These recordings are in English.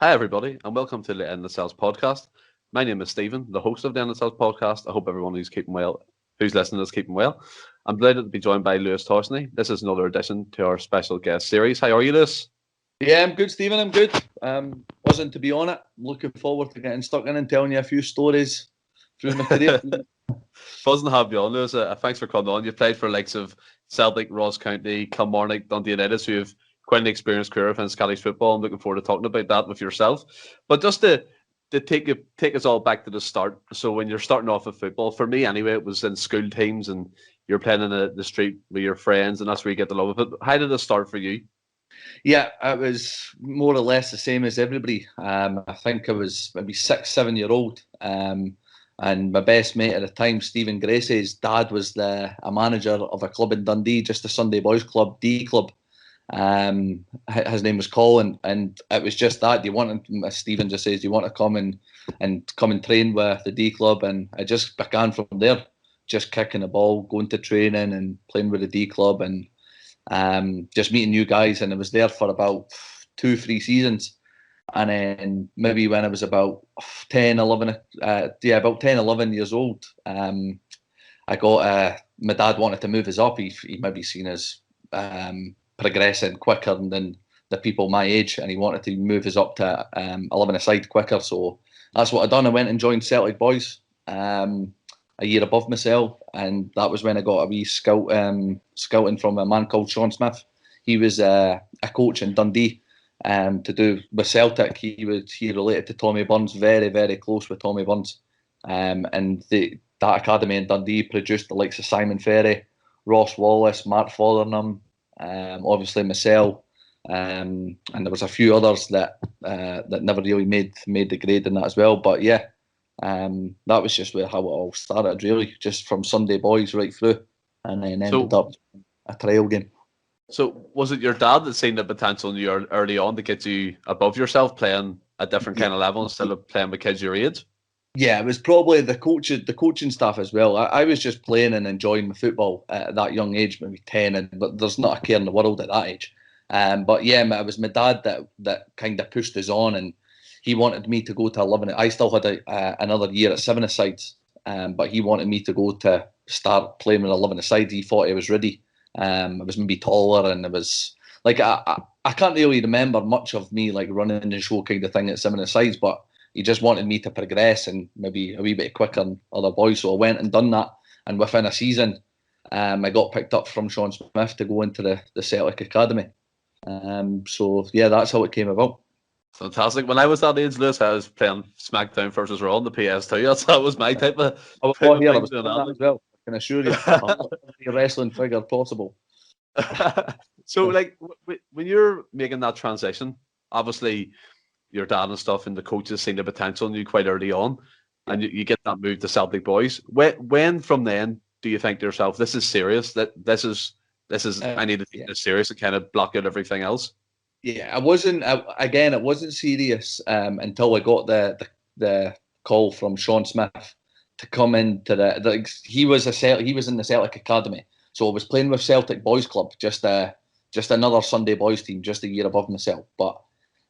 Hi, everybody, and welcome to the End of Celts podcast. My name is Stephen, the host of the End of Celts podcast. I hope everyone who's listening is keeping well. I'm delighted to be joined by Lewis Toshney. This is another addition to our special guest series. How are you, Lewis? Yeah, I'm good, Stephen. I'm good. Wasn't to be on it. Looking forward to getting stuck in and telling you a few stories through my career. Buzzing to have you on, Lewis. Thanks for coming on. You've played for the likes of Celtic, Ross County, Kilmarnock, Dundee United, so you've quite an experienced career in Scottish football. I'm looking forward to talking about that with yourself. But just to take us all back to the start. So when you're starting off with football, for me anyway, it was in school teams and you're playing in the street with your friends, and that's where you get the love of it. How did it start for you? Yeah, it was more or less the same as everybody. I think I was maybe 6, 7 year old. And my best mate at the time, Stephen Gracey's dad, was a manager of a club in Dundee, just a Sunday boys club, D Club. His name was Colin, and it was just that. As Stephen just says, do you want to come and train with the D Club? And I just began from there, just kicking the ball, going to training and playing with the D Club, and just meeting new guys. And I was there for about 2-3 seasons. And then maybe when I was about 10, 11, about 10, 11 years old, I got, my dad wanted to move us up. He maybe seen us progressing quicker than the people my age, and he wanted to move us up to 11-a-side quicker. So that's what I done. I went and joined Celtic Boys a year above myself, and that was when I got a wee scouting from a man called Sean Smith. He was a coach in Dundee. To do with Celtic, he related to Tommy Burns, very, very close with Tommy Burns. And that academy in Dundee produced the likes of Simon Ferry, Ross Wallace, Mark Fotheringham, obviously myself, and there was a few others that never really made the grade in that as well. But yeah, that was just how it all started, really, just from Sunday boys right through, and then ended up a trial game. So was it your dad that seen the potential in you early on to get you above yourself, playing a different kind of level instead of playing with kids your age? Yeah, it was probably the coaching staff as well. I was just playing and enjoying my football at that young age, maybe 10, but there's not a care in the world at that age. But yeah, it was my dad that kind of pushed us on, and he wanted me to go to 11. I still had another year at 7-a-sides, but he wanted me to go to start playing with 11-a-side. He thought I was ready. I was maybe taller, and it was like I can't really remember much of me like running the show kind of thing at 7-a-sides, but he just wanted me to progress and maybe a wee bit quicker than other boys. So I went and done that, and within a season, I got picked up from Sean Smith to go into the Celtic Academy. So yeah, that's how it came about. Fantastic. When I was that age, Lewis, I was playing SmackDown versus Raw on the PS2. That was my type of I thing was doing that as well. I can assure you, I'm not the wrestling figure possible. So, like, when you're making that transition, obviously your dad and stuff and the coaches seen the potential in you quite early on, and you get that move to Celtic Boys. When from then do you think to yourself, this is serious? That this is I need to take this serious and kind of block out everything else? Yeah, it wasn't serious until I got the call from Sean Smith to come into he was in the Celtic Academy, so I was playing with Celtic Boys Club, just another Sunday boys team, just a year above myself. But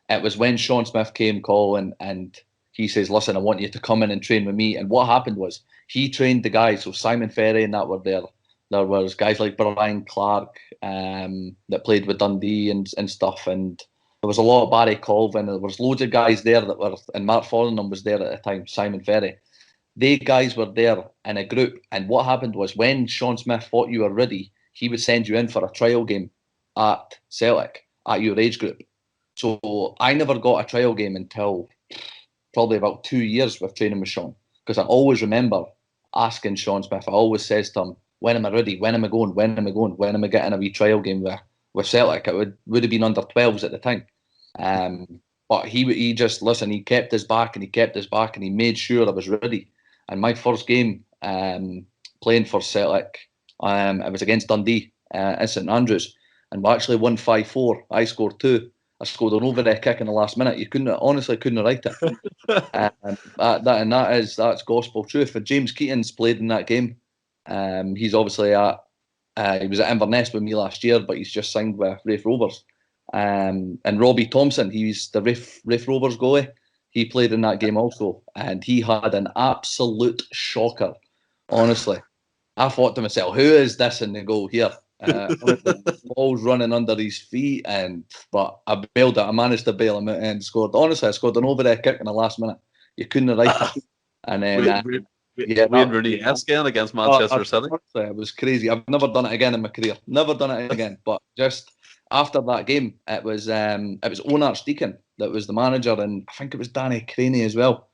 it was when Sean Smith came calling, and he says, "Listen, I want you to come in and train with me." And what happened was he trained the guys, so Simon Ferry and that were there. There was guys like Brian Clark that played with Dundee and stuff, and there was a lot of Barry Colvin. There was loads of guys there that were, and Mark Fotheringham was there at the time, Simon Ferry. They guys were there in a group, and what happened was when Sean Smith thought you were ready, he would send you in for a trial game at Celtic at your age group. So I never got a trial game until probably about 2 years with training with Sean, because I always remember asking Sean Smith. I always says to him, "When am I ready? When am I going? When am I going? When am I getting a wee trial game with Celtic?" It would have been under 12s at the time. But he just, listen, he kept us back and he kept us back, and he made sure I was ready. And my first game playing for Celtic, it was against Dundee in St Andrews, and we actually won 5-4. I scored 2. I scored an overhead kick in the last minute. You couldn't write it. That's gospel truth. And James Keaton's played in that game. He's obviously he was at Inverness with me last year, but he's just signed with Raith Rovers. And Robbie Thompson, he's the Raith Rovers goalie. He played in that game also, and he had an absolute shocker. Honestly, I thought to myself, "Who is this in the goal here?" Honestly, ball's running under his feet, but I bailed it. I managed to bail him out and scored. Honestly, I scored an overhead kick in the last minute. You couldn't have right it. And then, Wayne Rooney-esque against Manchester City. Honestly, it was crazy. I've never done it again in my career. Never done it again. But just after that game, it was Owen Archdeacon that was the manager, and I think it was Danny Craney as well.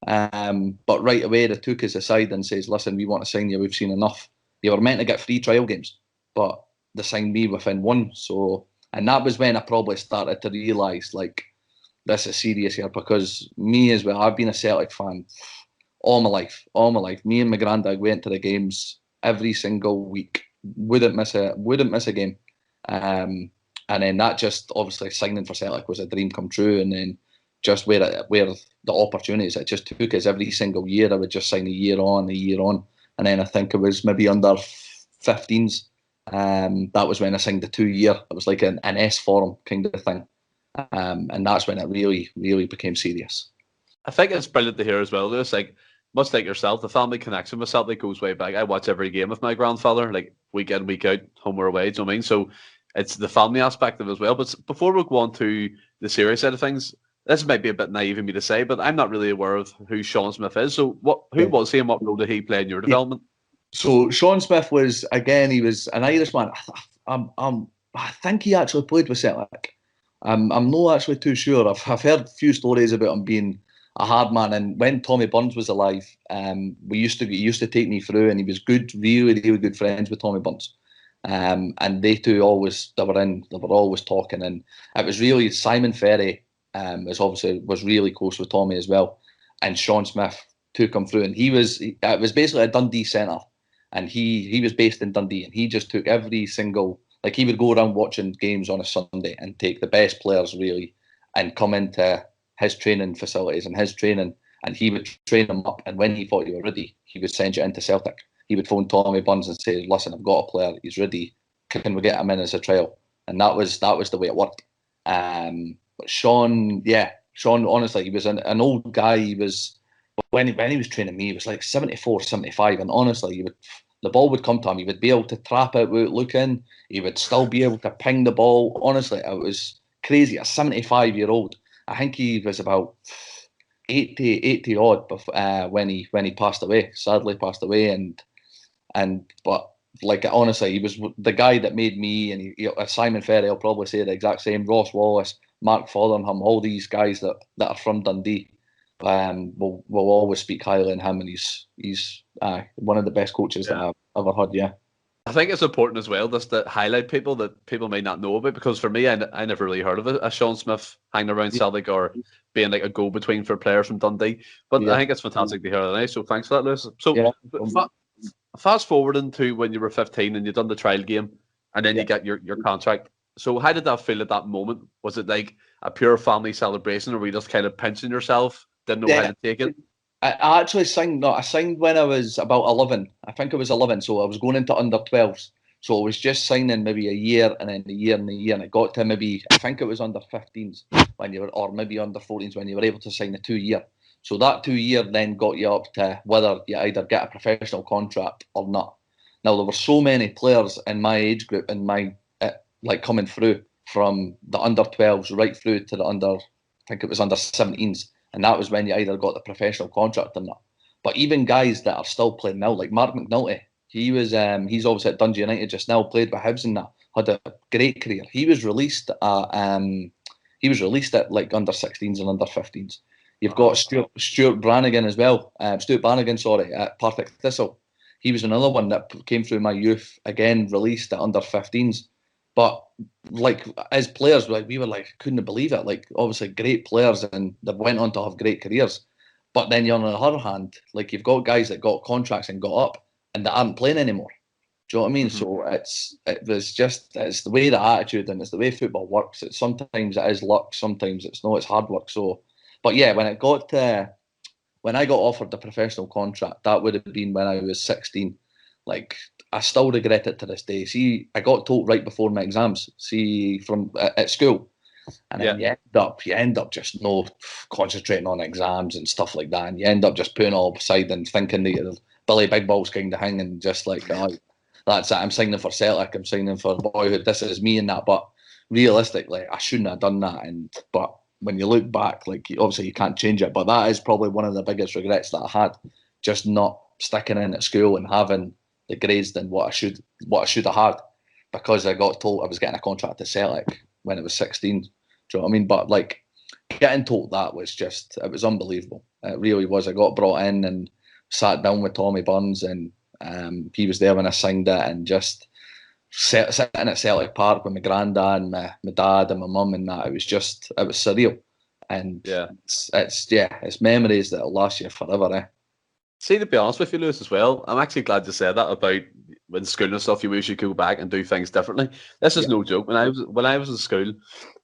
But right away, they took us aside and says, "Listen, we want to sign you. We've seen enough. You were meant to get 3 trial games, but they signed me within 1." So, and that was when I probably started to realise, like, this is serious here, because me as well, I've been a Celtic fan all my life. Me and my granddad went to the games every single week. Wouldn't miss a game. And then that just, obviously, signing for Celtic was a dream come true. And then just where the opportunities, it just took us every single year. I would just sign a year on. And then I think it was maybe under 15s. That was when I signed the 2-year. It was like an S form kind of thing. And that's when it really, really became serious. I think it's brilliant to hear as well, Lewis. Like, much like yourself, the family connection with Celtic goes way back. I watch every game with my grandfather, like week in, week out, home or away. Do you know what I mean? So it's the family aspect of it as well. But before we go on to the serious side of things, this might be a bit naive of me to say, but I'm not really aware of who Sean Smith is. So who was he and what role did he play in your development? So Sean Smith was, again, he was an Irishman. I think he actually played with Celtic. I'm not actually too sure. I've heard a few stories about him being a hard man. And when Tommy Burns was alive, he used to take me through, and he was good, really, really good friends with Tommy Burns. And they two they were always talking. And it was really Simon Ferry, was really close with Tommy as well. And Sean Smith took him through, and it was basically a Dundee centre, and he was based in Dundee, and he just took every single, like, he would go around watching games on a Sunday and take the best players really, and come into his training facilities and his training, and he would train them up. And when he thought you were ready, he would send you into Celtic. He would phone Tommy Burns and say, "Listen, I've got a player. He's ready. Can we get him in as a trial?" And that was the way it worked. But Sean, honestly, he was an old guy. He was, when he was training me, he was like 74, 75, and honestly, the ball would come to him. He would be able to trap it without looking. He would still be able to ping the ball. Honestly, it was crazy. A 75-year-old. I think he was about 80 odd when he passed away. Sadly, passed away. But like, honestly, he was the guy that made me. And Simon Ferry, I'll probably say the exact same. Ross Wallace, Mark Fotheringham, all these guys that are from Dundee. Will always speak highly in him, and he's one of the best coaches that I've ever had. Yeah, I think it's important as well just to highlight people that people may not know about, because for me, I never really heard of a Sean Smith hanging around Celtic or being like a go-between for players from Dundee. But I think it's fantastic to hear that. So thanks for that, Lewis. So fast forward into when you were 15 and you'd done the trial game, and then you get your contract. So how did that feel at that moment? Was it like a pure family celebration, or were you just kind of pinching yourself, didn't know how to take it? I actually signed. No, I signed when I was about 11. I think I was 11, so I was going into under 12s. So I was just signing maybe a year, and then a year and a year, and it got to maybe, I think it was under 15s when you were, or maybe under 14s when you were able to sign a 2-year. So that 2-year then got you up to whether you either get a professional contract or not. Now, there were so many players in my age group and like coming through from the under 12s right through to the under 17s. And that was when you either got the professional contract or not. But even guys that are still playing now, like Mark McNulty, he's obviously at Dundee United just now, played with Hibs and that, had a great career. He was released at like under 16s and under 15s. You've got Stuart Brannigan as well. Stuart Brannigan, at Partick Thistle. He was another one that came through my youth, again released at under 15s. But like, as players, like, we were like, couldn't believe it. Like, obviously great players, and they went on to have great careers. But then on the other hand, like, you've got guys that got contracts and got up and that aren't playing anymore. Do you know what I mean? Mm-hmm. So it's the way the attitude, and it's the way football works. Sometimes it is luck, sometimes it's not. It's hard work. So, but yeah, when I got offered the professional contract, that would have been when I was 16. like, I still regret it to this day. See, I got told right before my exams, from at school, and then you end up just no concentrating on exams and stuff like that, and you end up just putting it all aside and thinking that you're Billy Big Balls kind of hanging, just like, oh, that's it. I'm signing for Celtic. I'm signing for Boyhood. This is me and that. But realistically, I shouldn't have done that. But when you look back, like, obviously you can't change it. But that is probably one of the biggest regrets that I had, just not sticking in at school and having the grades than what I should have had, because I got told I was getting a contract at Celtic when I was 16. Do you know what I mean? But like, getting told that was just, it was unbelievable. It really was. I got brought in and sat down with Tommy Burns, and he was there when I signed it, and just sitting at Celtic Park with my granddad and my dad and my mum and that. It was surreal. And it's memories that'll last you forever, eh? See, to be honest with you, Lewis, as well, I'm actually glad you said that about when school and stuff. You wish you could go back and do things differently. This is no joke. When I was in school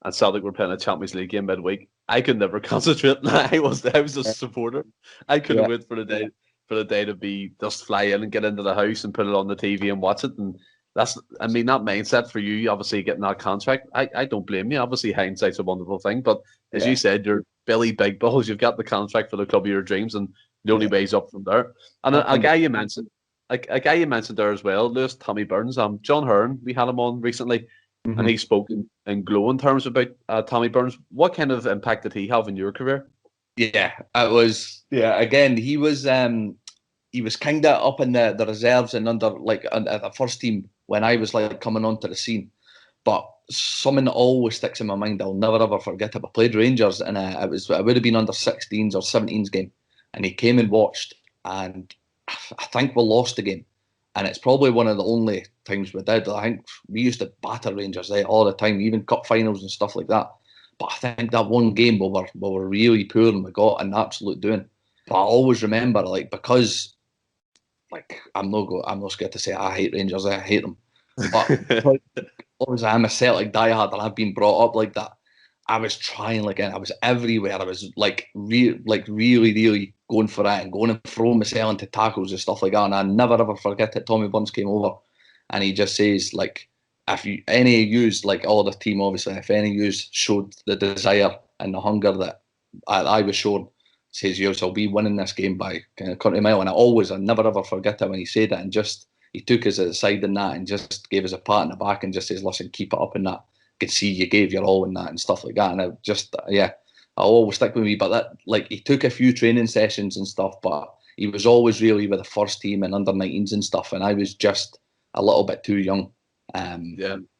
and Celtic were playing a Champions League game midweek, I could never concentrate. I was a supporter. I couldn't wait for the day to be just fly in and get into the house and put it on the TV and watch it. And that mindset for you, obviously getting that contract, I don't blame you. Obviously, hindsight's a wonderful thing, but as you said, you're Billy Big Balls. You've got the contract for the club of your dreams, and the only way's up from there. And a guy you mentioned there as well, Lewis, Tommy Burns. John Hearn, we had him on recently, and he spoke in glowing terms about Tommy Burns. What kind of impact did he have in your career? Yeah, it was. Yeah, again, he was kind of up in the reserves and under, like, at the first team when I was like coming onto the scene. But something that always sticks in my mind, I'll never ever forget it. I played Rangers, and it would have been under 16s or 17s game. And he came and watched, and I think we lost the game. And it's probably one of the only times we did. I think we used to batter Rangers all the time, even cup finals and stuff like that. But I think that one game we were really poor and we got an absolute doing. But I always remember, like, because, like, I'm not scared to say I hate Rangers. I hate them. But obviously I'm a Celtic diehard and I've been brought up like that. I was trying, like, I was everywhere. I was really going for it and going and throwing myself into tackles and stuff like that. And I never ever forget it. Tommy Burns came over and he just says, like, if any of you, like, all the team, obviously, if any of you showed the desire and the hunger that I was shown, says, yes, I'll be winning this game by kind of country mile. And I never ever forget it when he said it, and just, he took us aside in that and just gave us a pat on the back and just says, listen, keep it up in that. Could see you gave your all in that and stuff like that. And I always stick with me. But that, like, he took a few training sessions and stuff, but he was always really with the first team and under 19s and stuff. And I was just a little bit too young.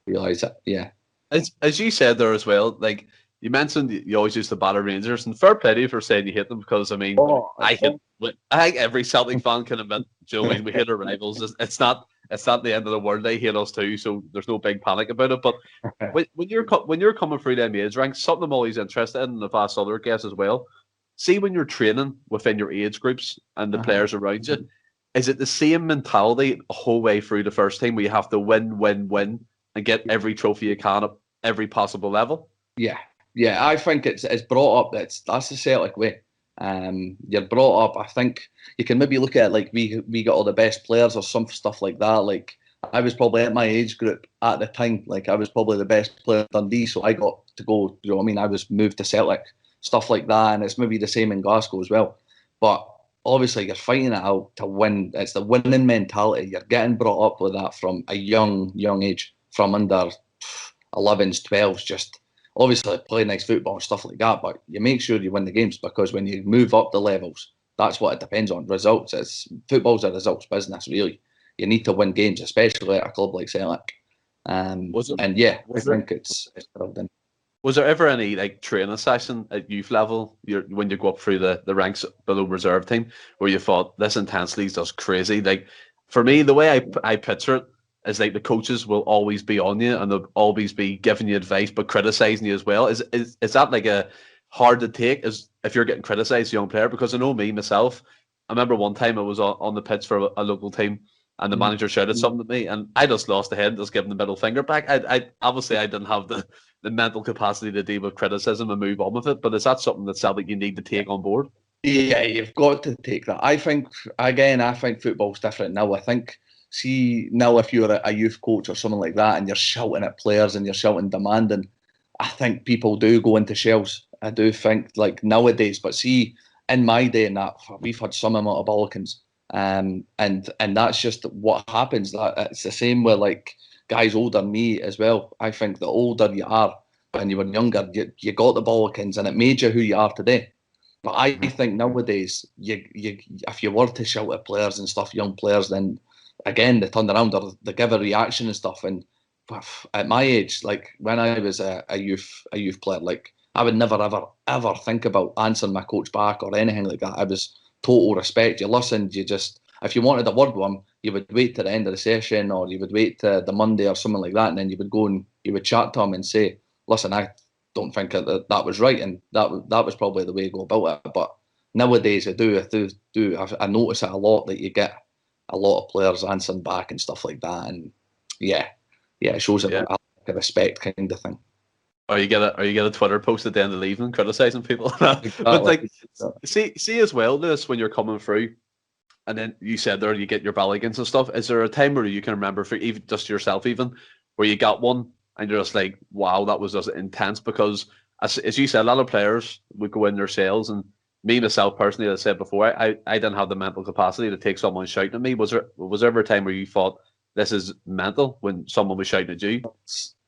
Realise it. Yeah. As you said there as well, like, you mentioned you always used to batter Rangers, and fair play to you for saying you hate them, because I mean, I think every Celtic fan can admit, you know, we hate our rivals. It's not the end of the world. They hate us too, so there's no big panic about it. But when you're coming through them age ranks, something I'm always interested in, and I've asked other guests as well. See, when you're training within your age groups and the players around you, is it the same mentality the whole way through the first team, where you have to win, and get every trophy you can at every possible level? Yeah, I think it's brought up. That's the Celtic way. You're brought up. I think you can maybe look at it like we got all the best players or some stuff like that. Like, I was probably at my age group at the time. Like, I was probably the best player at Dundee, so I got to go. You know what I mean? I was moved to Celtic, stuff like that, and it's maybe the same in Glasgow as well. But obviously, you're fighting it out to win. It's the winning mentality. You're getting brought up with that from a young age, from under 11s, 12s, just. Obviously, play nice football and stuff like that, but you make sure you win the games, because when you move up the levels, that's what it depends on. Results. Football's a results business, really. You need to win games, especially at a club like Celtic. I think it's built in. Was there ever any, like, training session at youth level, when you go up through the ranks below reserve team, where you thought, this intensity is just crazy? Like, for me, the way I picture it, is like the coaches will always be on you and they'll always be giving you advice but criticising you as well. Is that like a hard to take, as if you're getting criticised, young player? Because I know myself, I remember one time I was on the pitch for a local team and the manager shouted something at me and I just lost the head and just gave him the middle finger back. I obviously I didn't have the mental capacity to deal with criticism and move on with it, but is that something that Celtic you need to take on board? Yeah, you've got to take that. I think football's different now. I think see now if you're a youth coach or something like that and you're shouting at players and you're shouting demanding, I think people do go into shells. I do think like nowadays, but see in my day and that we've had some amount of bollockings, and that's just what happens. That it's the same with like guys older than me as well. I think the older you are, when you were younger, you got the bollockings and it made you who you are today. But I think nowadays, you if you were to shout at players and stuff, young players, then again they turn around or they give a reaction and stuff. And at my age, like when I was a youth player, like I would never ever think about answering my coach back or anything like that. I was total respect. You listened. You just if you wanted a word with him, you would wait to the end of the session or you would wait to the Monday or something like that, and then you would go and you would chat to him and say, "Listen, I don't think that was right," and that was probably the way to go about it. But nowadays, I notice it a lot that you get a lot of players answering back and stuff like that, and it shows a respect kind of thing. Or you get a Twitter post at the end of the evening criticizing people. Exactly. But like, see as well, Lewis, when you're coming through, and then you said there you get your balligans and stuff. Is there a time where you can remember, for even just yourself, even where you got one and you're just like, wow, that was just intense? Because as you said, a lot of players would go in their cells, and me myself personally, as I said before, I didn't have the mental capacity to take someone shouting at me. Was there ever a time where you thought this is mental when someone was shouting at you?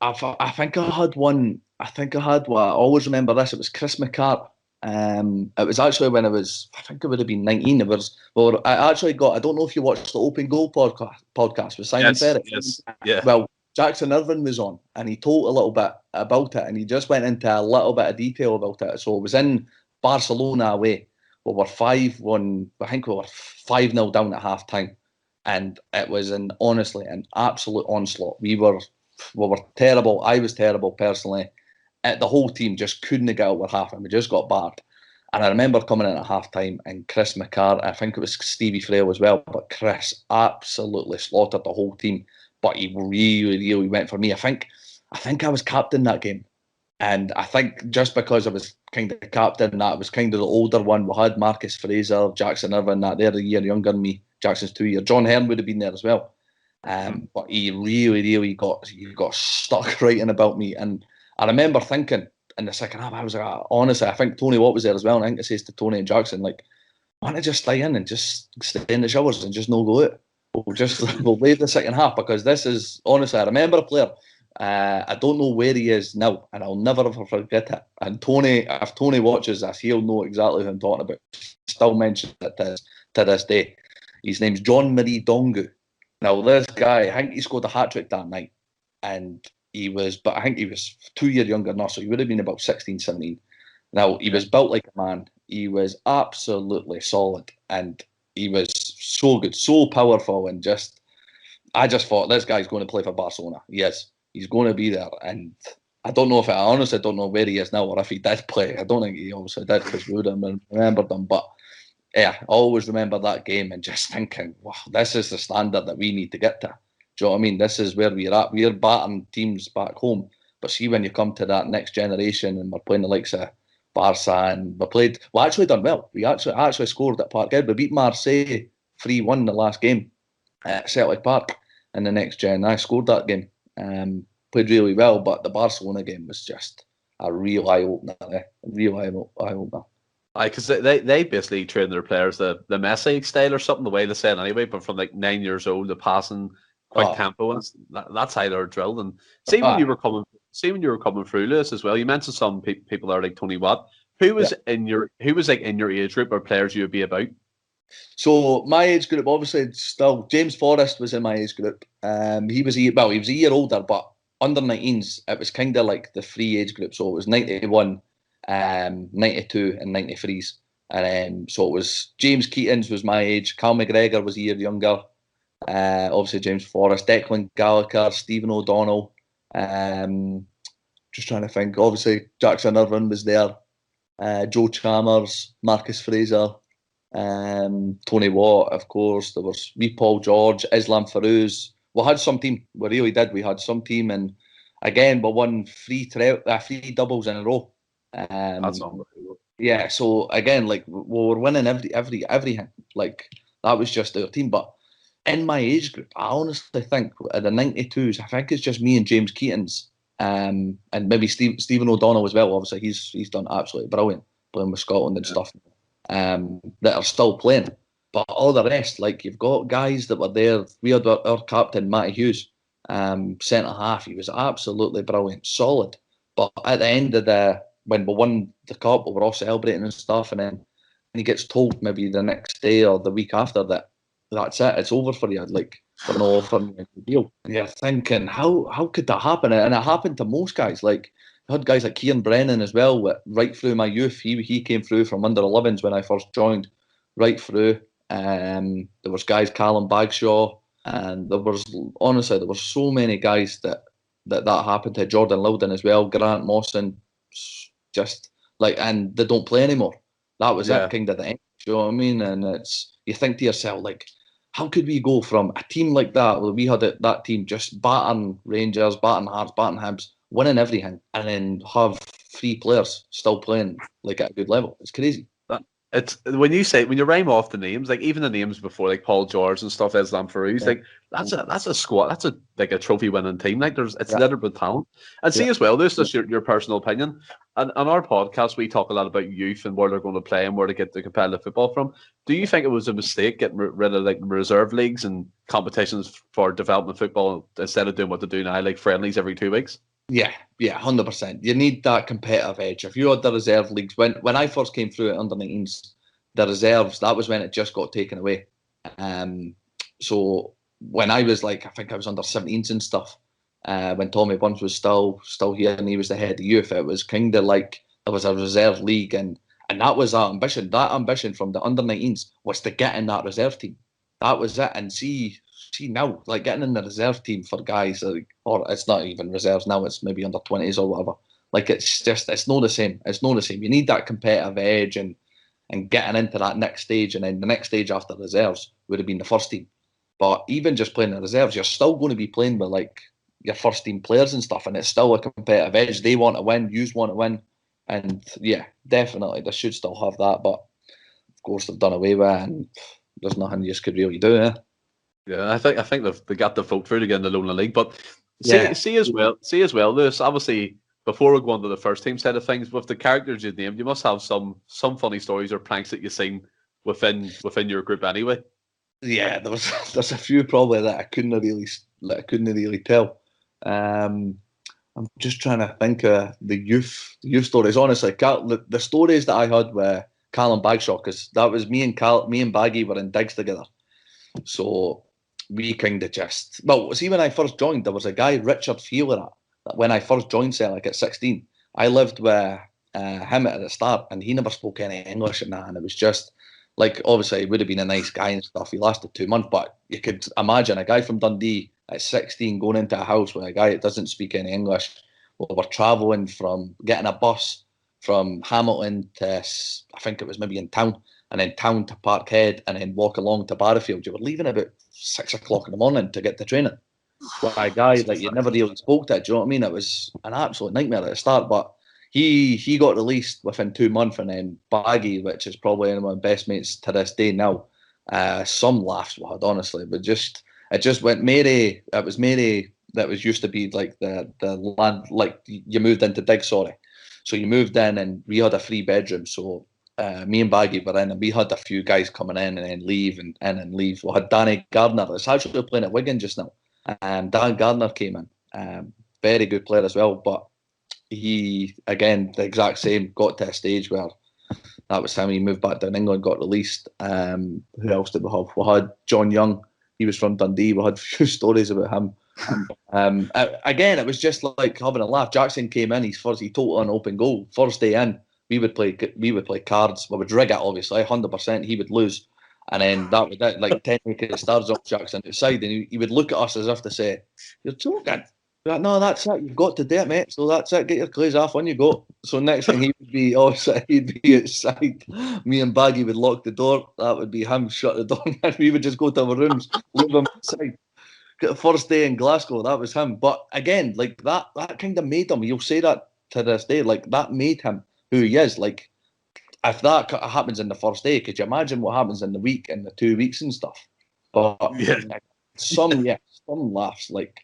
I think I had one. I think I had one. I always remember this. It was Chris McCart. It was actually when I think it would have been 19. I actually got, I don't know if you watched the Open Goal podcast with Simon Ferrick. Yes, yeah. Well, Jackson Irvine was on and he told a little bit about it and he just went into a little bit of detail about it. So it was in Barcelona away. We were 5-1, I think we were 5-0 down at half time. And it was honestly an absolute onslaught. We were terrible. I was terrible personally. The whole team just couldn't get out with half, and we just got battered. And I remember coming in at half time, and Chris McCart, I think it was Stevie Frail as well, but Chris absolutely slaughtered the whole team. But he really, really went for me. I think I was captain that game, and I think just because I was kind of captain, that was kind of the older one. We had Marcus Fraser, Jackson Irvine, that they're a year younger than me. Jackson's 2 years. John Hearn would have been there as well. But he really, really got stuck right in about me. And I remember thinking in the second half, I was like, honestly, I think Tony Watt was there as well. And I think it says to Tony and Jackson, like, why don't I just stay in and just stay in the showers and just no go out? We'll leave the second half, because this is, honestly, I remember a player. I don't know where he is now, and I'll never ever forget it. And Tony, if Tony watches this, he'll know exactly who I'm talking about. Still mentions it to this day. His name's John Marie Dongu. Now, this guy, I think he scored a hat-trick that night. And I think he was 2 years younger than us, so he would have been about 16, 17. Now, he was built like a man. He was absolutely solid. And he was so good, so powerful. And I just thought, this guy's going to play for Barcelona. Yes, he's going to be there. And I honestly don't know where he is now, or if he did play. I don't think he obviously did, because we would have remembered him. But yeah, I always remember that game and just thinking, wow, this is the standard that we need to get to. Do you know what I mean? This is where we're at. We're battering teams back home. But see, when you come to that next generation and we're playing the likes of Barca, and we actually done well. We actually scored at Parkhead. We beat Marseille 3-1 the last game at Celtic Park in the next gen. I scored that game. Played really well, but the Barcelona game was just a real eye-opener. Real eye-opener. Because they basically train their players the Messi style or something, the way they say it anyway, but from like 9 years old, the passing quick tempo, and that's how they're drilled. And see when you were coming through, Lewis, as well, you mentioned some people there like Tony Watt. Who was in your age group, or players you would be about? So my age group, obviously, still James Forrest was in my age group. He was a year older, but under 19s, it was kind of like the free age group. So it was 91. 92 and 93s, and so it was James Keatons was my age, Cal McGregor was a year younger, obviously James Forrest, Declan Gallagher, Stephen O'Donnell, just trying to think, obviously Jackson Irvine was there, Joe Chalmers, Marcus Fraser, Tony Watt, of course, there was Paul George, Islam Farouz. We had some team, we really did, we had some team, and again we won three doubles in a row. That's unbelievable. Yeah, so again, like we were winning everything. Like that was just our team. But in my age group, I honestly think at the 92s, I think it's just me and James Keaton's, and maybe Stephen O'Donnell as well. Obviously, he's done absolutely brilliant playing with Scotland and stuff, that are still playing. But all the rest, like you've got guys that were there. We had our captain, Matty Hughes, centre half. He was absolutely brilliant, solid. But at the end of when we won the cup, we were all celebrating and stuff, and then he gets told maybe the next day or the week after that that's it, it's over for you. Like we're not offering you a deal. And you're thinking, how could that happen? And it happened to most guys. Like I had guys like Kieran Brennan as well. Right through my youth, he came through from under 11s when I first joined, right through. There was guys, Callum Bagshaw, and there was so many guys that happened to. Jordan Loudon as well, Grant Mawson, just like, and they don't play anymore. That was it, kind of the end. You know what I mean? And you think to yourself, like, how could we go from a team like that? Well, we had that team just battering Rangers, battering Hearts, battering Hibs, winning everything, and then have 3 players still playing like at a good level. It's crazy. It's when you rhyme off the names, like even the names before, like Paul George and stuff, Islam Farouz, like that's a squad, that's a trophy winning team. Like it's littered with talent. And see as well, this is your personal opinion. And on our podcast, we talk a lot about youth and where they're going to play and where to get the competitive football from. Do you think it was a mistake getting rid of like reserve leagues and competitions for development football instead of doing what they do now, like friendlies every 2 weeks? Yeah, 100%. You need that competitive edge. If you had the reserve leagues, when I first came through at under 19s, the reserves, that was when it just got taken away. So when I was like, I think I was under 17s and stuff, when Tommy Burns was still here and he was the head of youth, it was kind of like there was a reserve league, and that was our ambition. That ambition from the under 19s was to get in that reserve team. That was it. And see now, like getting in the reserve team for guys, like, or it's not even reserves now, it's maybe under 20s or whatever. Like it's not the same. It's not the same. You need that competitive edge and getting into that next stage, and then the next stage after reserves would have been the first team. But even just playing the reserves, you're still going to be playing with like your first team players and stuff, and it's still a competitive edge. They want to win, you want to win, and yeah, definitely they should still have that. But of course they've done away with it, and there's nothing you could really do. Yeah, I think they got the vote through to get in the Lowland League. But see as well, Lewis. Obviously, before we go on to the first team side of things, with the characters you named, you must have some funny stories or pranks that you've seen within your group anyway. Yeah, there's a few probably that I couldn't really tell. I'm just trying to think of the youth stories. Honestly, the stories that I had were Callum Bagshaw, because that was me and Baggy were in digs together. So we kind of see, when I first joined, there was a guy, Richard Feeler, when I first joined Celtic at 16. I lived with him at the start, and he never spoke any English and that, and it was just like, obviously he would have been a nice guy and stuff. He lasted 2 months, but you could imagine a guy from Dundee at 16 going into a house with a guy that doesn't speak any English. Well, we're travelling from getting a bus from Hamilton to, I think it was maybe in town, and then town to Parkhead, and then walk along to Barrowfield. You were leaving about 6 o'clock in the morning to get to training. With a guy that you never really spoke to, do you know what I mean? It was an absolute nightmare at the start, but he got released within 2 months, and then Baggy, which is probably one of my best mates to this day now, some laughs we had, honestly, but it just went Mary. It was Mary that was used to be like the land, like you moved into Dig, sorry. So you moved in, and we had a 3-bedroom, so me and Baggy were in, and we had a few guys coming in and then leave and in and leave. We had Danny Gardner, that's actually playing at Wigan just now. Dan Gardner came in, very good player as well, but he, again, the exact same, got to a stage where that was time he moved back down England, got released. Who else did we have? We had John Young, he was from Dundee, we had a few stories about him. Again, it was just like having a laugh. Jackson came in, he total an open goal. First day in, we would play cards, we would rig it, obviously, 100%, he would lose. And then that was it, like 10 wicket stars off Jackson outside, and he would look at us as if to say, "You're joking." Like, no, that's it. You've got to do it, mate. So that's it. Get your clothes off when you go. So next thing he'd be outside. Me and Baggy would lock the door. That would be him, shut the door, and we would just go to our rooms, leave him outside. Get the first day in Glasgow, that was him. But again, like that kind of made him. You'll say that to this day, like that made him who he is. Like if that happens in the first day, could you imagine what happens in the week and the 2 weeks and stuff? But Yeah. some laughs, like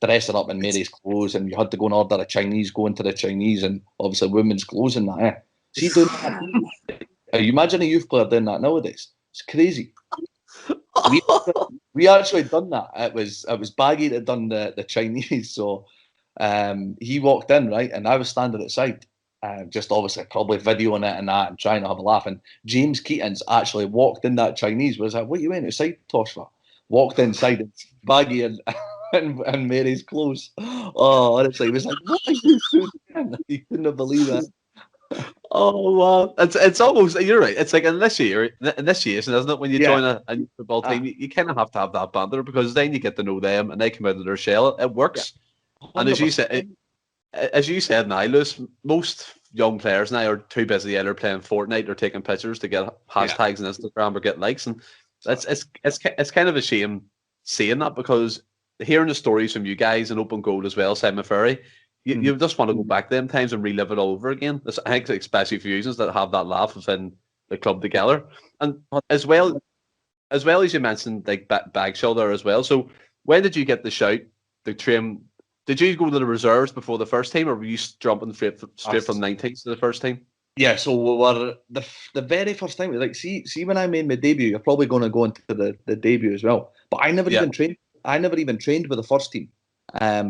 dressing up in Mary's clothes, and you had to go and order a Chinese, go into the Chinese, and obviously women's clothes and that. Eh? See, doing that, you imagine a youth player doing that nowadays? It's crazy. We actually done that. It was Baggy that done the Chinese. So he walked in, right, and I was standing outside, just obviously probably videoing it and that and trying to have a laugh. And James Keaton's actually walked in that Chinese. Was like, "What you went outside, Tosh for?" Walked inside and Baggy and Mary's clothes. Oh, honestly, he was like, "What are you doing?" He couldn't believe it. Oh wow, it's almost, you're right. It's like initiation, isn't it? When you join a new football team, you kind of have to have that banter, because then you get to know them and they come out of their shell. It works, and as you 100%. said now, Lewis, most young players now are too busy either playing Fortnite or taking pictures to get hashtags on Instagram or get likes, and it's kind of a shame seeing that, because hearing the stories from you guys and Open Goal as well, Simon Ferry. You just want to go back them times and relive it all over again. I think especially for users that have that laugh within the club together, and as well as you mentioned, like bag shoulder as well. So when did you get the shout to train? Did you go to the reserves before the first team, or were you jumping straight from 19s to the first team? Yeah, so we were the very first time. Like, see when I made my debut, you're probably going to go into the debut as well. But I never even trained. I never even trained with the first team.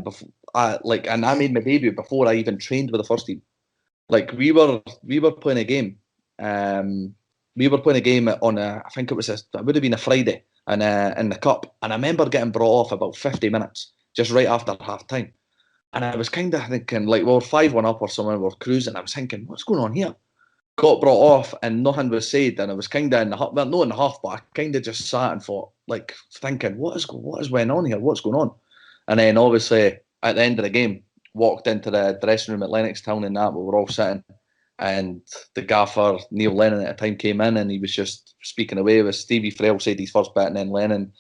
Before and I made my debut before I even trained with the first team. Like we were playing a game. We were playing a game on I think it would have been a Friday, and in the cup. And I remember getting brought off about 50 minutes, just right after half time. And I was kind of thinking, like, we were 5-1 up or something, we were cruising. I was thinking, what's going on here? Got brought off and nothing was said. And I was kind of in the half, well, not in the half, but I kind of just sat and thought, like, thinking, what is going on here? What's going on? And then obviously at the end of the game, walked into the dressing room at Lennoxtown and that, we were all sitting. And the gaffer, Neil Lennon at the time, came in and he was just speaking away with Stevie Frail said his first bit, and then Lennon,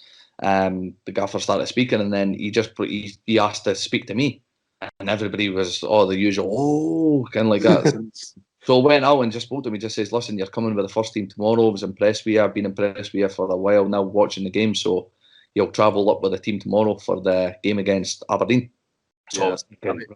the gaffer started speaking, and then he asked to speak to me. And everybody was the usual, kind of like that. So I went out and just spoke to him. He just says, "Listen, you're coming with the first team tomorrow. I was impressed with you. I've been impressed with you for a while now watching the game. So you'll travel up with the team tomorrow for the game against Aberdeen." So it's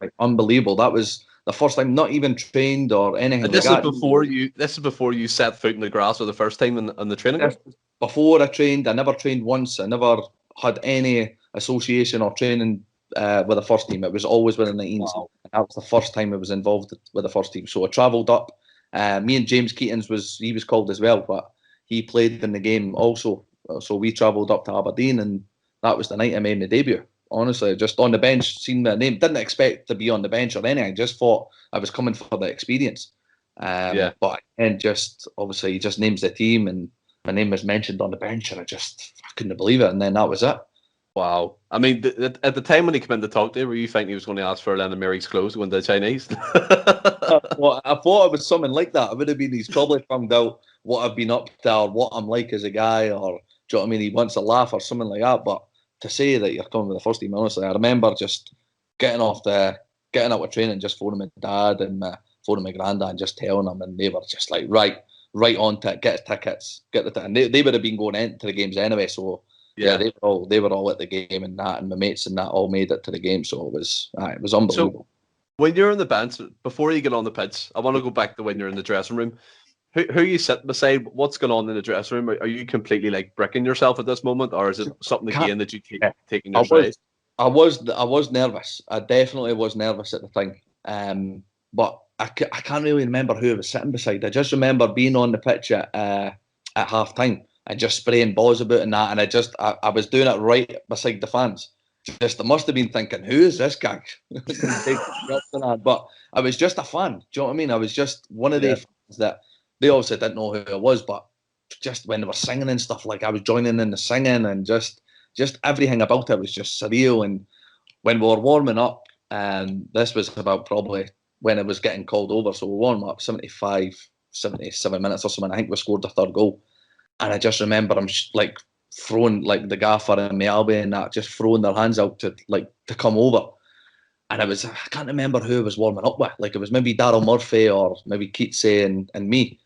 like, unbelievable. That was the first time, not even trained or anything. And this is before you set foot in the grass for the first time in the training. Before I trained, I never trained once. I never had any association or training with the first team. It was always with the 19s. Wow. That was the first time I was involved with the first team. So I travelled up. Me and James Keatons was called as well, but he played in the game also. So we travelled up to Aberdeen, and that was the night I made my debut. Honestly, just on the bench, seen my name. Didn't expect to be on the bench or anything. Just thought I was coming for the experience. But and just obviously he just names the team, and my name was mentioned on the bench, and I couldn't believe it. And then that was it. Wow. I mean, at the time when he came in to talk to you, were you thinking he was going to ask for Lennon Mary's clothes to go into the Chinese? Well, I thought it was something like that. It would have been, he's probably found out what I've been up to or what I'm like as a guy, or do you know what I mean? He wants a laugh or something like that. But to say that you're coming with the first team, honestly, I remember just getting out of training, just phoning my dad and phoning my granddad and just telling them, and they were just like, right on to it, get tickets, and they would have been going into the games anyway, so they were all at the game and that, and my mates and that all made it to the game, so it was unbelievable. So when you're on the bench, before you get on the pitch, I want to go back to when you're in the dressing room. Who are you sitting beside? What's going on in the dressing room? Are you completely like bricking yourself at this moment, or is it something again that you taking your stride? I was nervous. I definitely was nervous at the time. But I can't really remember who I was sitting beside. I just remember being on the pitch at half time and just spraying balls about and that. And I was doing it right beside the fans. I must have been thinking, who is this guy? But I was just a fan. Do you know what I mean? I was just one of the fans that they obviously didn't know who I was, but just when they were singing and stuff, like I was joining in the singing, and just everything about it was just surreal. And when we were warming up, this was about probably when it was getting called over, so we warmed up 75, 77 minutes or something. I think we scored the third goal, and I just remember I'm like throwing, like the gaffer and Mialby and that, just throwing their hands out to come over. And I can't remember who I was warming up with. Like it was maybe Daryl Murphy or maybe Keatsy and me.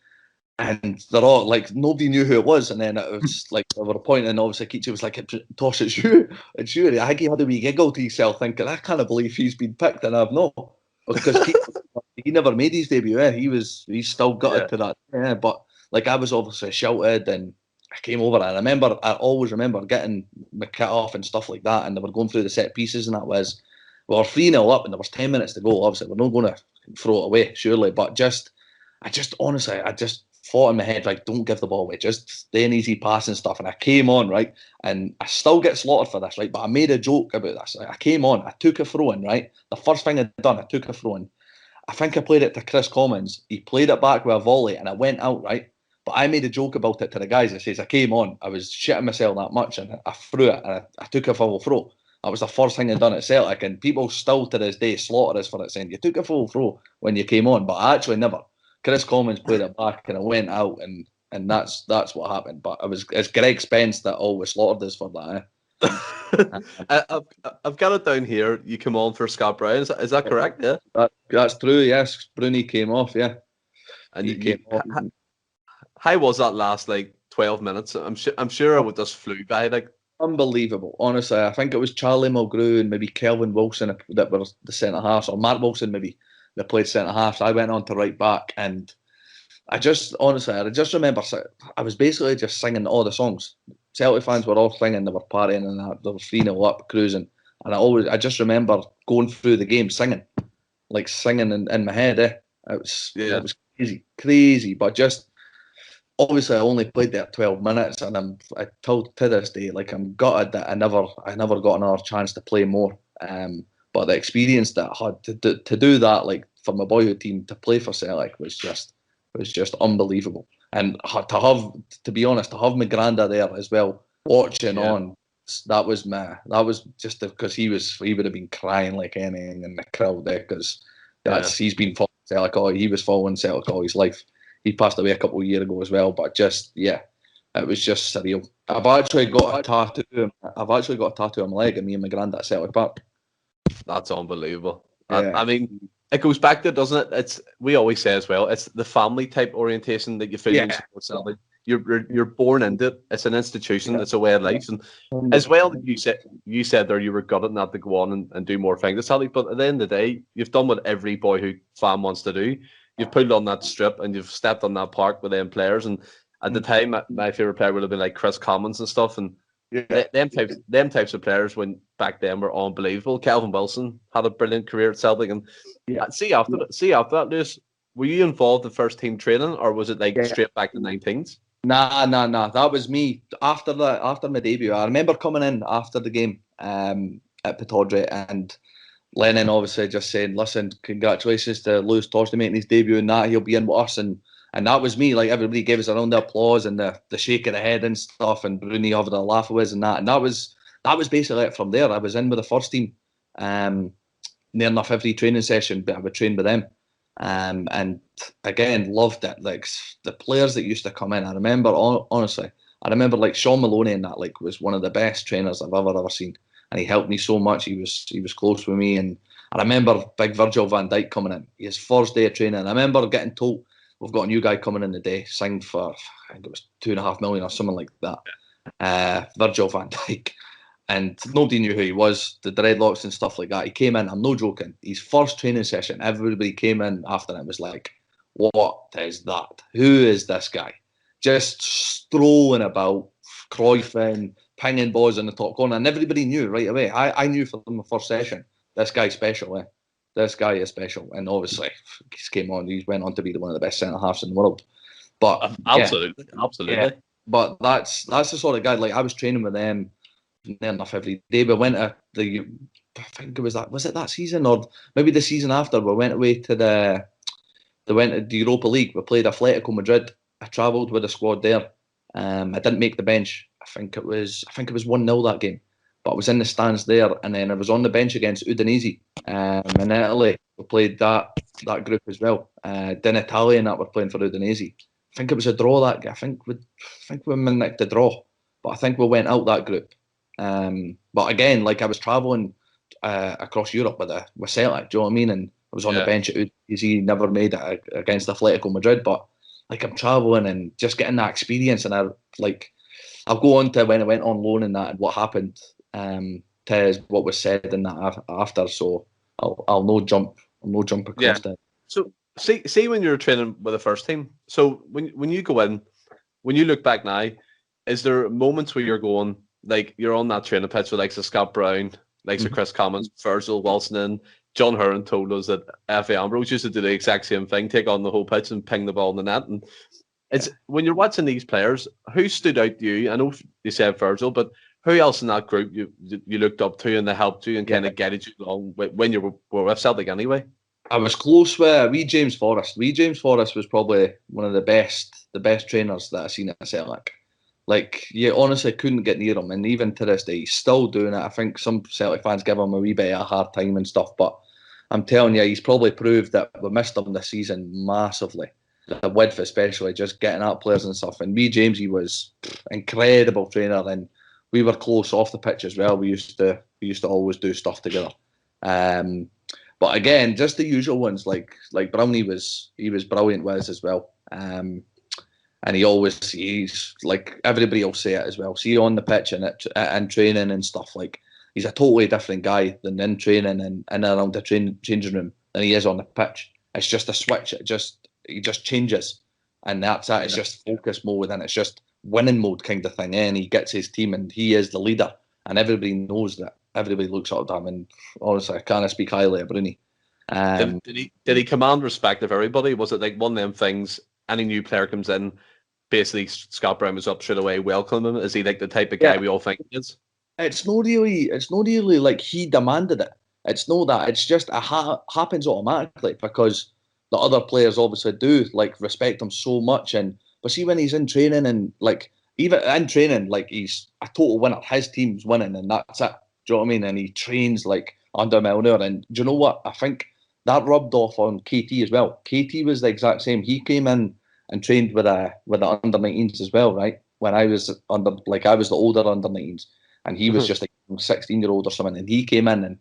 And they're all like, nobody knew who it was. And then it was like, they were pointing, and obviously Keitchy was like, Tosh, it's you. It's you. I think he had a wee giggle to himself thinking, I can't believe he's been picked and I've not. Because he never made his debut. He's still gutted to that. Yeah, but like I was obviously shouted, and I came over, and I always remember getting my kit off and stuff like that, and they were going through the set pieces, and that was, we were 3-0 up and there was 10 minutes to go. Obviously, we're not going to throw it away, surely, but I just thought in my head, like, don't give the ball away, just stay in easy pass and stuff. And I came on, right, and I still get slaughtered for this, right, but I made a joke about this. Like, I came on, I took a throw in, right, the first thing I'd done, I took a throw in. I think I played it to Chris Commons. He played it back with a volley, and I went out, right, but I made a joke about it to the guys. I says, I came on, I was shitting myself that much, and I threw it, and I took a full throw. That was the first thing I'd done at Celtic, and people still to this day slaughter us for it, saying, you took a full throw when you came on, but I actually never. Chris Commons played it back, and I went out, and that's what happened. But it's Greg Spence that always slaughtered us for that. I've got it down here. You come on for Scott Brown. Is that correct? Yeah, that's true. Yes, Bruni came off. Yeah, and he came off. How was that last 12 minutes? I'm sure it just flew by. Unbelievable. Honestly, I think it was Charlie Mulgrew and maybe Kelvin Wilson that were the centre halves, or Mark Wilson maybe that played centre halves. I went on to right back, and I just remember I was basically just singing all the songs. Celtic fans were all singing, they were partying, and they were 3-0 up, cruising. And I just remember going through the game singing in my head. It was crazy. But just obviously, I only played there 12 minutes, and I told to this day, I'm gutted that I never got another chance to play more. But the experience that I had to do that, for my boyhood team to play for Celtic was just unbelievable. And to be honest, to have my granda there as well, watching on, that was just because he would have been crying like anything in the crowd there, because he's been following Celtic he was following Celtic all his life. He passed away a couple of years ago as well, but it was just surreal. I've actually got a tattoo on my leg of me and my granddad at Celtic Park. That's unbelievable. Yeah. I mean, it goes back to, doesn't it? We always say as well, it's the family type orientation that you feel when you support Celtic. You're born into it. It's an institution. It's a way of life. And as well, you said there you were gutted not to go on and do more things at Celtic. But at the end of the day, you've done what every boyhood fan wants to do. You've pulled on that strip and you've stepped on that park with them players. And at the time, my favourite player would have been like Chris Commons and stuff. And them types of players when back then were unbelievable. Kelvin Wilson had a brilliant career at Celtic. And see after that, Lewis, were you involved in first team training, or was it straight back to 19s? Nah. That was me after my debut. I remember coming in after the game at Pittodrie, and Lennon obviously just saying, "Listen, congratulations to Lewis Toshney making his debut, and that he'll be in with us." And that was me. Everybody gave us a round of applause and the shake of the head and stuff, and Bruni having a laugh with us and that. And that was basically it from there. I was in with the first team, near enough every training session, but I would train with them. And again, loved it. The players that used to come in, I remember honestly, Sean Maloney and that was one of the best trainers I've ever seen, and he helped me so much. He was close with me, and I remember big Virgil van Dijk coming in his first day of training. I remember getting told, we've got a new guy coming in today, signed for I think it was $2.5 million or something like that. Virgil van Dijk. And nobody knew who he was, the dreadlocks and stuff like that. He came in, I'm no joking, his first training session, everybody came in after it was like, what is that? Who is this guy? Just strolling about, Cruyffing, pinging balls in the top corner, and everybody knew right away. I knew from the first session, this guy's special, This guy is special. And obviously, he went on to be one of the best centre-halves in the world. But Absolutely. Yeah. But that's the sort of guy, I was training with them near enough every day. We went to I think it was that season, or maybe the season after, we went away to the Europa League. We played Atletico Madrid. I travelled with the squad there. I didn't make the bench. I think it was 1-0 that game, but I was in the stands there, and then I was on the bench against Udinese in Italy. We played that group as well. Then Italian that were playing for Udinese. I think it was a draw that game. I think we managed to draw, but I think we went out that group. But again, I was travelling across Europe with Celtic, do you know what I mean? And I was on the bench at Udinese, never made it against Atletico Madrid, but like I'm traveling and just getting that experience. And I'll go on to when I went on loan and that and what happened to what was said in that after. So I'll no jump Yeah. across that. So see when you're training with the first team. So when you go in, when you look back now, is there moments where you're going like you're on that training pitch with like Scott Brown, like Chris Commons, Virgil Wilson, and John Hearn told us that F.A. Ambrose used to do the exact same thing, take on the whole pitch and ping the ball in the net. And it's when you're watching these players, who stood out to you? I know you said Virgil, but who else in that group you looked up to and they helped you and kind of guided you along when you were with Celtic anyway? I was close with wee James Forrest. Wee James Forrest was probably one of the best trainers that I've seen at Celtic. Like, you honestly couldn't get near him, and even to this day, he's still doing it. I think some Celtic fans give him a wee bit of a hard time and stuff, but I'm telling you, he's probably proved that we missed him this season massively. The width, especially, just getting at players and stuff. And wee James, he was incredible trainer, and we were close off the pitch as well. We used to always do stuff together. But again, just the usual ones like Brownie was brilliant with us as well. And he's like everybody will say it as well. See on the pitch and training and stuff, like he's a totally different guy than in training and around the changing room than he is on the pitch. It's just a switch. He just changes, and that's that. It's just focus mode and it's just winning mode kind of thing. And he gets his team and he is the leader, and everybody knows that. Everybody looks up to him, and honestly, I can't speak highly of Bruni. Did he command respect of everybody? Was it like one of them things? Any new player comes in, basically Scott Brown was up straight away, welcome him. Is he like the type of guy we all think he is? It's not really like he demanded it. It's not that. It's just it happens automatically because the other players obviously do like respect him so much. But see when he's in training and like even in training, like he's a total winner. His team's winning and that's it. Do you know what I mean? And he trains like under Milner. And do you know what? I think that rubbed off on KT as well. KT was the exact same. He came in and trained with the under 19s as well, right? When I was I was the older under 19s, and he was just like a 16-year-old or something. And he came in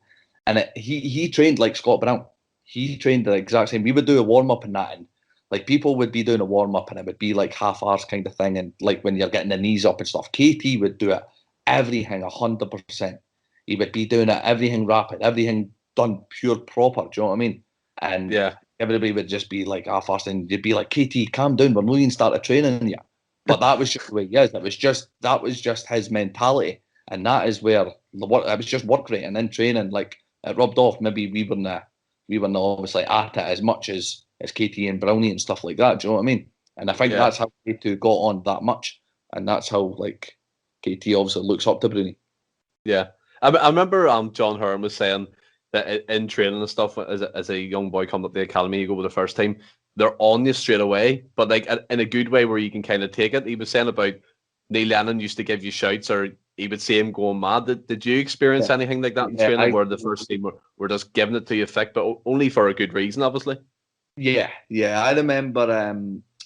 and he trained like Scott Brown. He trained the exact same. We would do a warm up and that, and like people would be doing a warm up, and it would be like half hours kind of thing. And like when you're getting the knees up and stuff, KT would do it everything 100%. He would be doing it everything rapid, everything done pure proper. Do you know what I mean? And everybody would just be like half-assed, and you'd be like, KT, calm down, we're not even started training yet. But that was just the way he is. That was just his mentality, and that is where it was just work rate and then training. Like it rubbed off. Maybe we were not obviously at it as much as KT and Brownie and stuff like that. Do you know what I mean? And I think that's how KT got on that much, and that's how like KT obviously looks up to Bruni. Yeah, I remember John Hearn was saying that in training and stuff, as a young boy coming up the academy, you go with the first team, they're on you straight away, but like in a good way where you can kind of take it. He was saying about Neil Lennon used to give you shouts, or he would see him going mad. Did you experience anything like that in training where the first team were just giving it to you thick, but only for a good reason, obviously? Yeah. I remember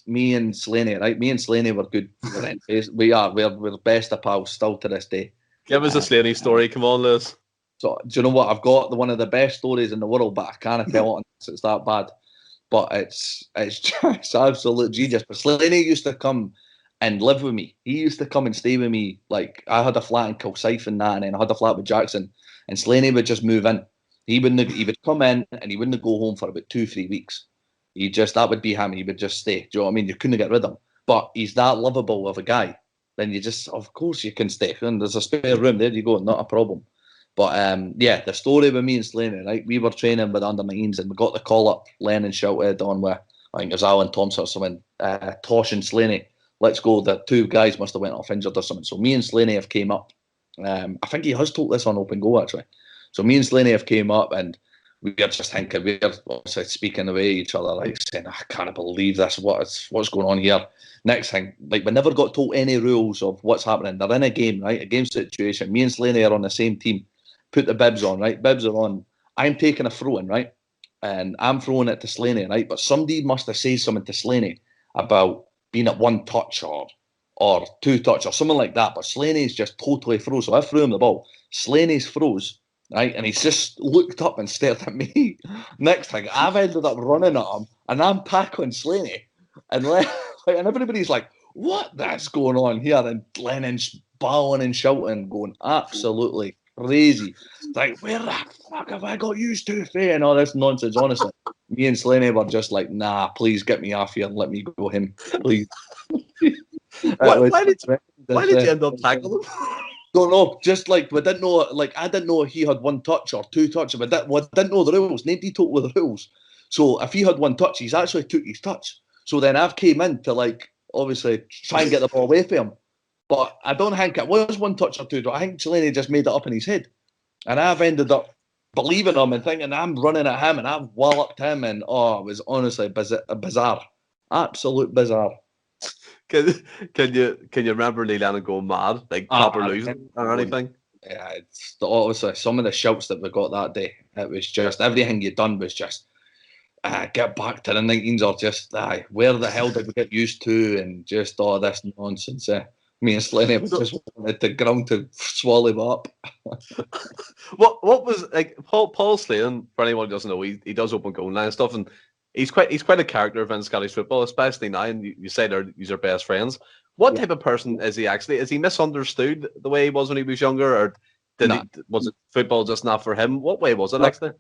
me and Slaney, right? Me and Slaney were good friends. We're best of pals still to this day. Give us a Slaney story. Come on, Lewis. So do you know what? I've got one of the best stories in the world, but I can't tell it unless it's that bad. But it's just absolute genius. But Slaney used to come and live with me. He used to come and stay with me. Like I had a flat in Kilsyth and that, and then I had a flat with Jackson. And Slaney would just move in. He would come in and he wouldn't go home for about 2-3 weeks. That would be him. He would just stay. Do you know what I mean? You couldn't get rid of him. But he's that lovable of a guy. Then of course you can stay. And there's a spare room. There you go. Not a problem. But the story with me and Slaney, right? We were training with under 19s and we got the call up. Lennon shouted on with, I think it was Alan Thompson or something, Tosh and Slaney, let's go. The two guys must have went off injured or something. So me and Slaney have came up. I think he has told this on Open Go actually. So me and Slaney have came up and we are just thinking, we are obviously speaking away each other, like saying, I can't believe this, what's going on here. Next thing, like we never got told any rules of what's happening. They're in a game, right? A game situation. Me and Slaney are on the same team. Put the bibs on, right? Bibs are on. I'm taking a throw in, right? And I'm throwing it to Slaney, right? But somebody must have said something to Slaney about being at 1 touch or 2 touch or something like that. But Slaney's just totally froze. So I threw him the ball. Slaney's froze, right? And he's just looked up and stared at me. Next thing, I've ended up running at him and I'm tackling Slaney. And Like, and everybody's like, what? That's going on here? And Lennon's bawling and shouting, going absolutely crazy. It's like, where the fuck have I got used to, Faye? And all this nonsense. Honestly, me and Slaney were just like, nah, please get me off here and let me go him, please. Why did you end up tackling him? Don't know. Just like we didn't know. Like I didn't know he had one touch or two touches. But we didn't know the rules. Nobody told me the rules. So if he had one touch, he's actually took his touch. So then I've came in to like obviously try and get the ball away from him. But I don't think it was one touch or two. I think Chelini just made it up in his head. And I've ended up believing him and thinking I'm running at him and I've walloped him. And it was honestly bizarre. Absolute bizarre. Can you remember Neil Lennon going mad, like proper losing or anything? Yeah, it's obviously some of the shouts that we got that day. It was just everything you done was just get back to the 19s or just where the hell did we get used to and just all this nonsense. Me and Slaney just wanted the ground to swallow him up. What was like Paul Slane, for anyone who doesn't know, he does open goal line and stuff, and he's quite a character in Scottish football, especially now. And you say these are best friends. What type of person is he actually? Is he misunderstood the way he was when he was younger, or was it football just not for him? What way was it actually?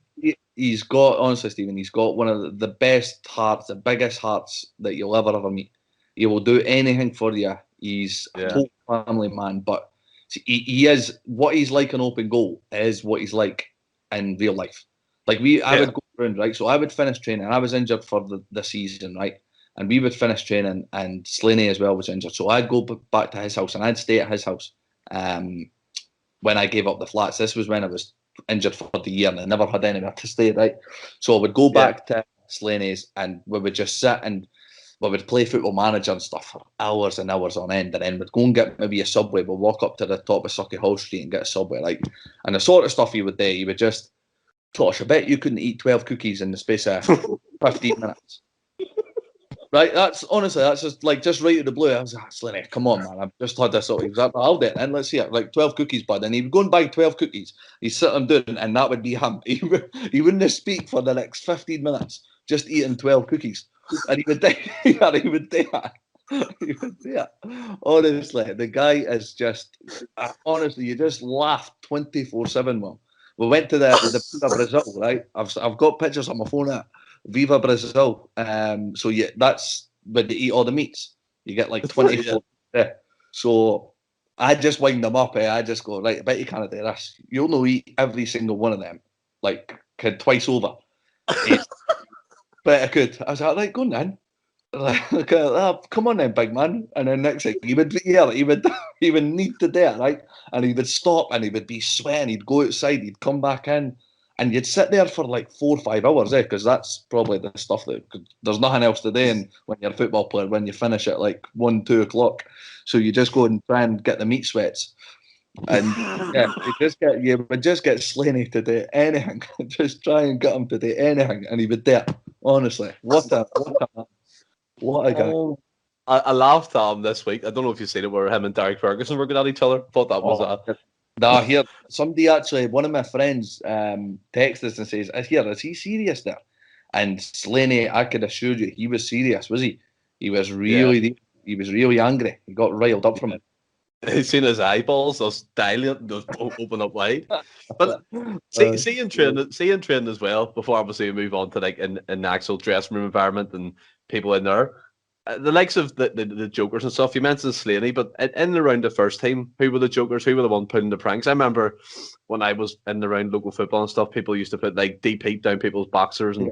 He's got, honestly, Stephen, he's got one of the best hearts, the biggest hearts that you'll ever meet. He will do anything for you. He's a total family man, but he is what he's like in open goal is what he's like in real life. Like I would go around, right? So I would finish training. I was injured for the season, right? And we would finish training, and Slaney as well was injured. So I'd go back to his house, and I'd stay at his house when I gave up the flats. This was when I was injured for the year, and I never had anywhere to stay, right? So I would go back to Slaney's, and we would just sit and we would play Football Manager and stuff for hours and hours on end, and then we'd go and get maybe a Subway. We'd walk up to the top of Sucky Hall Street and get a Subway, like, and the sort of stuff he would do, he would just, Tosh, I bet you couldn't eat 12 cookies in the space of 15 minutes. Right, that's just right out of the blue. I was like, Slaney, come on, man, I've just had this. He was like, I'll do it, and let's see it. Like 12 cookies, bud. And he would go and buy 12 cookies. He'd sit them down, and that would be him. He wouldn't speak for the next 15 minutes, just eating 12 cookies. And he would do that. He would do that. Honestly, the guy is just, honestly, you just laugh 24/7, man. We went to the Viva Brazil, right? I've got pictures on my phone of it. Viva Brazil. So yeah, that's when they eat all the meats. You get like 24. So I just wind them up. I just go, right, I bet you can't do this. You'll know eat every single one of them, like twice over. But I could. I was like, right, go on then. Like, come on then, big man. And then next thing, he would need to do it, right? And he would stop and he would be sweating. He'd go outside, he'd come back in, and you'd sit there for like 4 or 5 hours, because that's probably the stuff that there's nothing else to do. And when you're a football player, when you finish at like 1, 2 o'clock, so you just go and try and get the meat sweats. And you would just get Slaney to do anything. Just try and get him to do anything, and he would do it. Honestly, what a guy. I laughed at him this week. I don't know if you've seen it, where him and Derek Ferguson were going at each other. Thought that was here somebody actually, one of my friends texted us and says, is he serious there? And Slaney, I could assure you, he was serious, was he? He was really angry. He got riled up from it. He's seen his eyeballs, those dilate, those open up wide. But seeing training as well, before obviously we move on to like in the actual dressing room environment and people in there, the likes of the jokers and stuff. You mentioned Slaney, but in and around the first team, who were the jokers? Who were the one putting the pranks? I remember when I was in and around local football and stuff, people used to put like deep heat down people's boxers and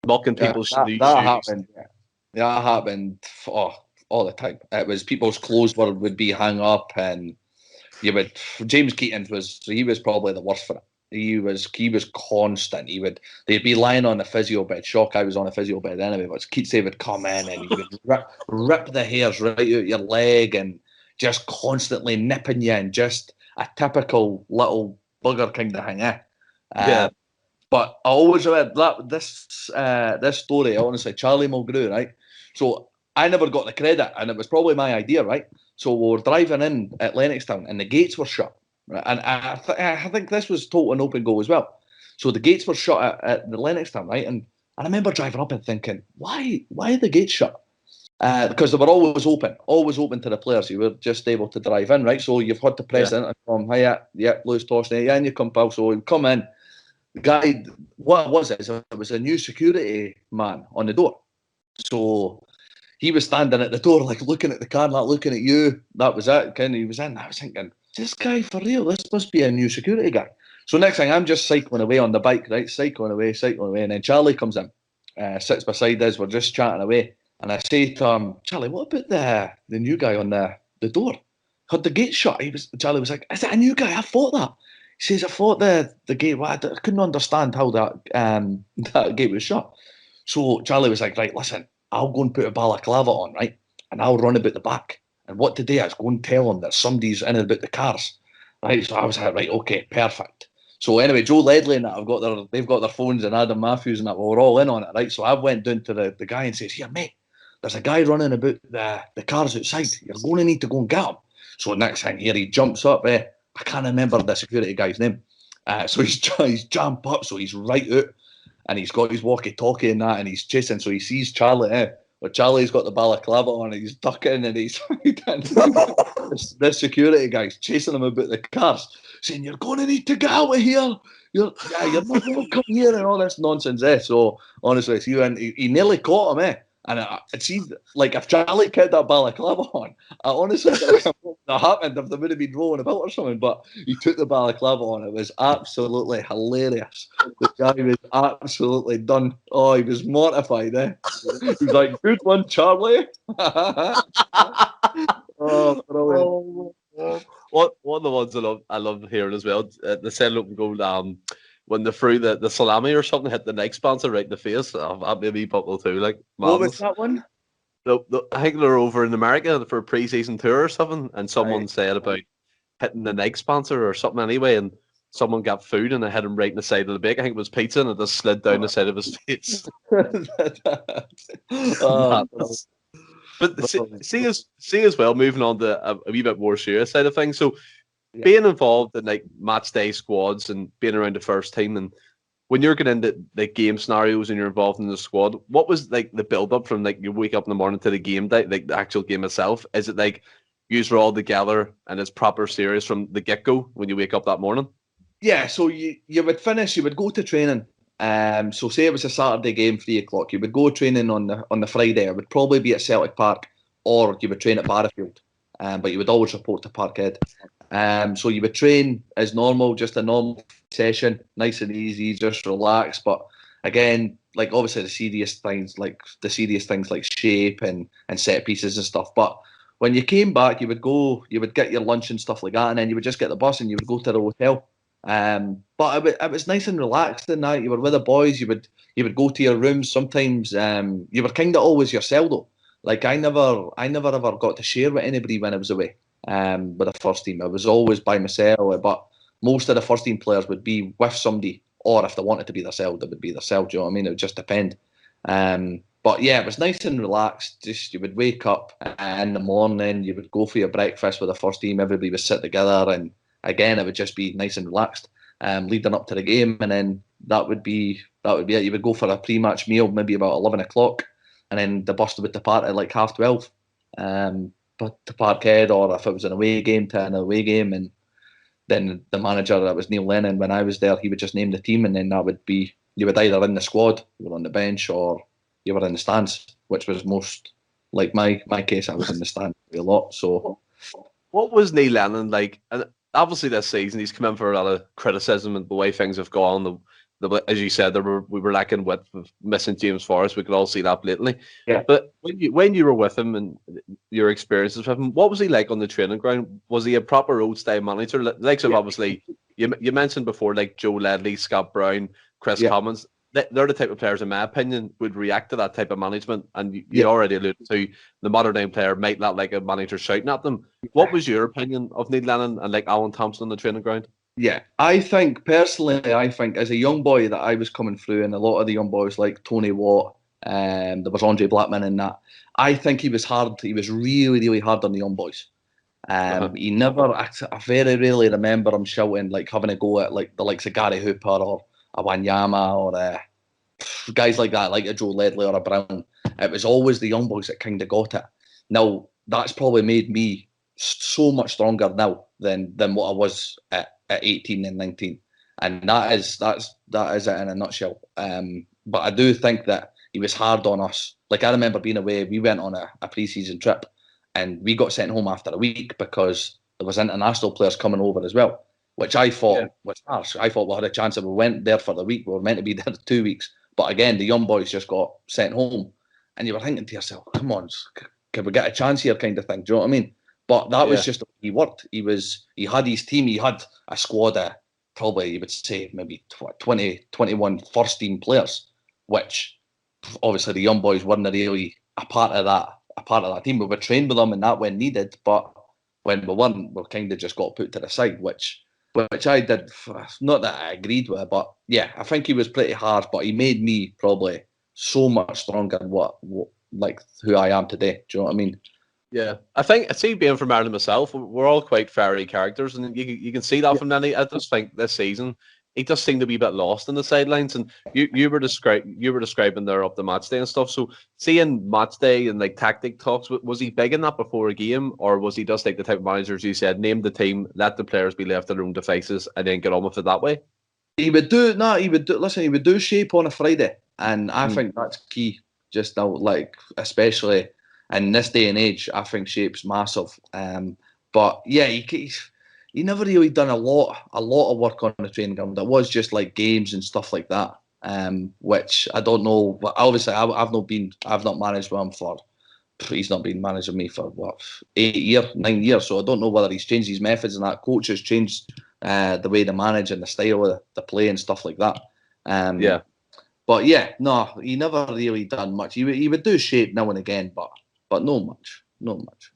mocking people's shoes. That happened. That happened. All the time. It was people's clothes would be hung up, and James Keaton was probably the worst for it. He was constant. They'd be lying on a physio bed. Shock, I was on a physio bed anyway, but Keatsy would come in and he would rip the hairs right out your leg and just constantly nipping you, and just a typical little bugger kind of thing. But I always read that this story, honestly, Charlie Mulgrew, right? So I never got the credit, and it was probably my idea, right? So we were driving in at Lennoxtown, and the gates were shut. Right? And I think this was total an open goal as well. So the gates were shut at the Lennoxtown, right? And I remember driving up and thinking, why are the gates shut? Because they were always open to the players. You were just able to drive in, right? So you've had to press the intercom. Hiya, Lewis Toshney, and you come, pal. So you come in. The guy, what was it? It was a new security man on the door. So he was standing at the door, like looking at the car, not looking at you. That was it. Kind of, he was in. I was thinking, this guy for real? This must be a new security guy. So next thing, I'm just cycling away on the bike, right? Cycling away, and then Charlie comes in, sits beside us. We're just chatting away, and I say to him, Charlie, what about the new guy on the door? Had the gate shut. Charlie was like, is it a new guy? I thought that. He says, I thought the gate. Well, I couldn't understand how that gate was shut. So Charlie was like, right, listen, I'll go and put a balaclava on, right? And I'll run about the back. And what to do is go and tell them that somebody's in about the cars. Right? So I was like, right, okay, perfect. So anyway, Joe Ledley and that they've got their phones, and Adam Matthews and that, we're all in on it, right? So I went down to the guy and says, here, mate, there's a guy running about the cars outside. You're going to need to go and get him. So next thing here, he jumps up. I can't remember the security guy's name. So he's jumped up, so he's right out. And he's got his walkie-talkie and that, and he's chasing. So he sees Charlie, but Charlie's got the balaclava on, and he's ducking, and he's this security guy's chasing him about the cars, saying, "You're going to need to get out of here. You're not going to come here," and all this nonsense. So honestly, he nearly caught him. And it seemed like if Charlie kept that balaclava on, I honestly don't know what would have happened if they would have been rolling about or something. But he took the balaclava on. It was absolutely hilarious. The guy was absolutely done. Oh, he was mortified. He was like, "Good one, Charlie." Oh, brilliant. One of the ones I love hearing as well. The setting up and goal. When they threw the salami or something, hit the Nike sponsor right in the face. That made me buckle too. Like, what was that one? I think they're over in America for a pre-season tour or something, and someone said about hitting the Nike sponsor or something anyway, and someone got food and they hit him right in the side of the bake. I think it was pizza, and it just slid down the side of his face. But see as well, moving on to a wee bit more serious side of things. So being involved in like match day squads and being around the first team, and when you're getting into the game scenarios and you're involved in the squad, what was like the build up from like you wake up in the morning to the game day, like the actual game itself? Is it like you're all together and it's proper serious from the get go when you wake up that morning? Yeah, so you would finish, you would go to training. So say it was a Saturday game, 3:00, you would go training on the Friday. It would probably be at Celtic Park, or you would train at Barrafield. But you would always report to Parkhead. So you would train as normal, just a normal session, nice and easy, just relax. But again, like obviously the serious things like shape and set pieces and stuff. But when you came back, you would get your lunch and stuff like that, and then you would just get the bus and you would go to the hotel. But it was nice and relaxed in that. You were with the boys. You would go to your rooms. Sometimes you were kind of always yourself though. Like I never ever got to share with anybody when I was away. With the first team, I was always by myself. But most of the first team players would be with somebody, or if they wanted to be themselves, they would be themselves. You know what I mean? It would just depend. But yeah, it was nice and relaxed. Just you would wake up in the morning, you would go for your breakfast with the first team. Everybody would sit together, and again, it would just be nice and relaxed. Leading up to the game, and then that would be it. You would go for a pre-match meal, maybe about 11:00, and then the bus would depart at like 12:30. But to Parkhead, or if it was an away game, to an away game, and then the manager, that was Neil Lennon, when I was there, he would just name the team, and then that would be, you were either in the squad, you were on the bench, or you were in the stands, which was most, like my case, I was in the stands a lot. So, what was Neil Lennon like? And obviously this season he's come in for a lot of criticism and the way things have gone. As you said, we were lacking width of missing James Forrest. We could all see that blatantly. Yeah. But when you were with him and your experiences with him, what was he like on the training ground? Was he a proper old style manager? Likes of obviously you mentioned before, like Joe Ledley, Scott Brown, Chris Commons. They're the type of players, in my opinion, would react to that type of management. And you already alluded to the modern day player might not like a manager shouting at them. What was your opinion of Neil Lennon and like Alan Thompson on the training ground? Yeah, I think personally, as a young boy that I was coming through, and a lot of the young boys like Tony Watt, there was Andre Blackman and that. I think he was hard. He was really, really hard on the young boys. He never. I very rarely remember him shouting, like having a go at like the likes of Gary Hooper or a Wanyama or guys like that, like a Joe Ledley or a Brown, it was always the young boys that kind of got it. Now, that's probably made me so much stronger now than what I was at 18 and 19. And that is it in a nutshell. But I do think that he was hard on us. Like, I remember being away, we went on a pre-season trip and we got sent home after a week because there was international players coming over as well, which I thought was harsh. I thought we had a chance if we went there for the week. We were meant to be there 2 weeks. But again, the young boys just got sent home. And you were thinking to yourself, come on, can we get a chance here kind of thing? Do you know what I mean? But that was just the way he worked. He had his team. He had a squad of probably, you would say, maybe 20, 21 first-team players, which obviously the young boys weren't really a part of that team. We were trained with them and that when needed, but when we weren't, we kind of just got put to the side, which I did. Not that I agreed with, but yeah, I think he was pretty harsh, but he made me probably so much stronger than what like who I am today. Do you know what I mean? Yeah, I see, being from Ireland myself, we're all quite fiery characters, and you can see that from Nenny. I just think this season he just seemed to be a bit lost in the sidelines. And you were describing there up the match day and stuff. So seeing match day and like tactic talks, was he big in that before a game, or was he just like the type of manager, as you said, name the team, let the players be left to their own devices, and then get on with it that way? He would do shape on a Friday, and I think that's key just now. Like, especially in this day and age, I think shape's massive. But yeah, he never really done a lot of work on the training ground. It was just like games and stuff like that. Which I don't know. But obviously, I've not managed with him for. He's not been managing me for 9 years. So I don't know whether he's changed his methods and that. Coach has changed the way they manage and the style of the play and stuff like that. But yeah, no, he never really done much. He would do shape now and again, but not much.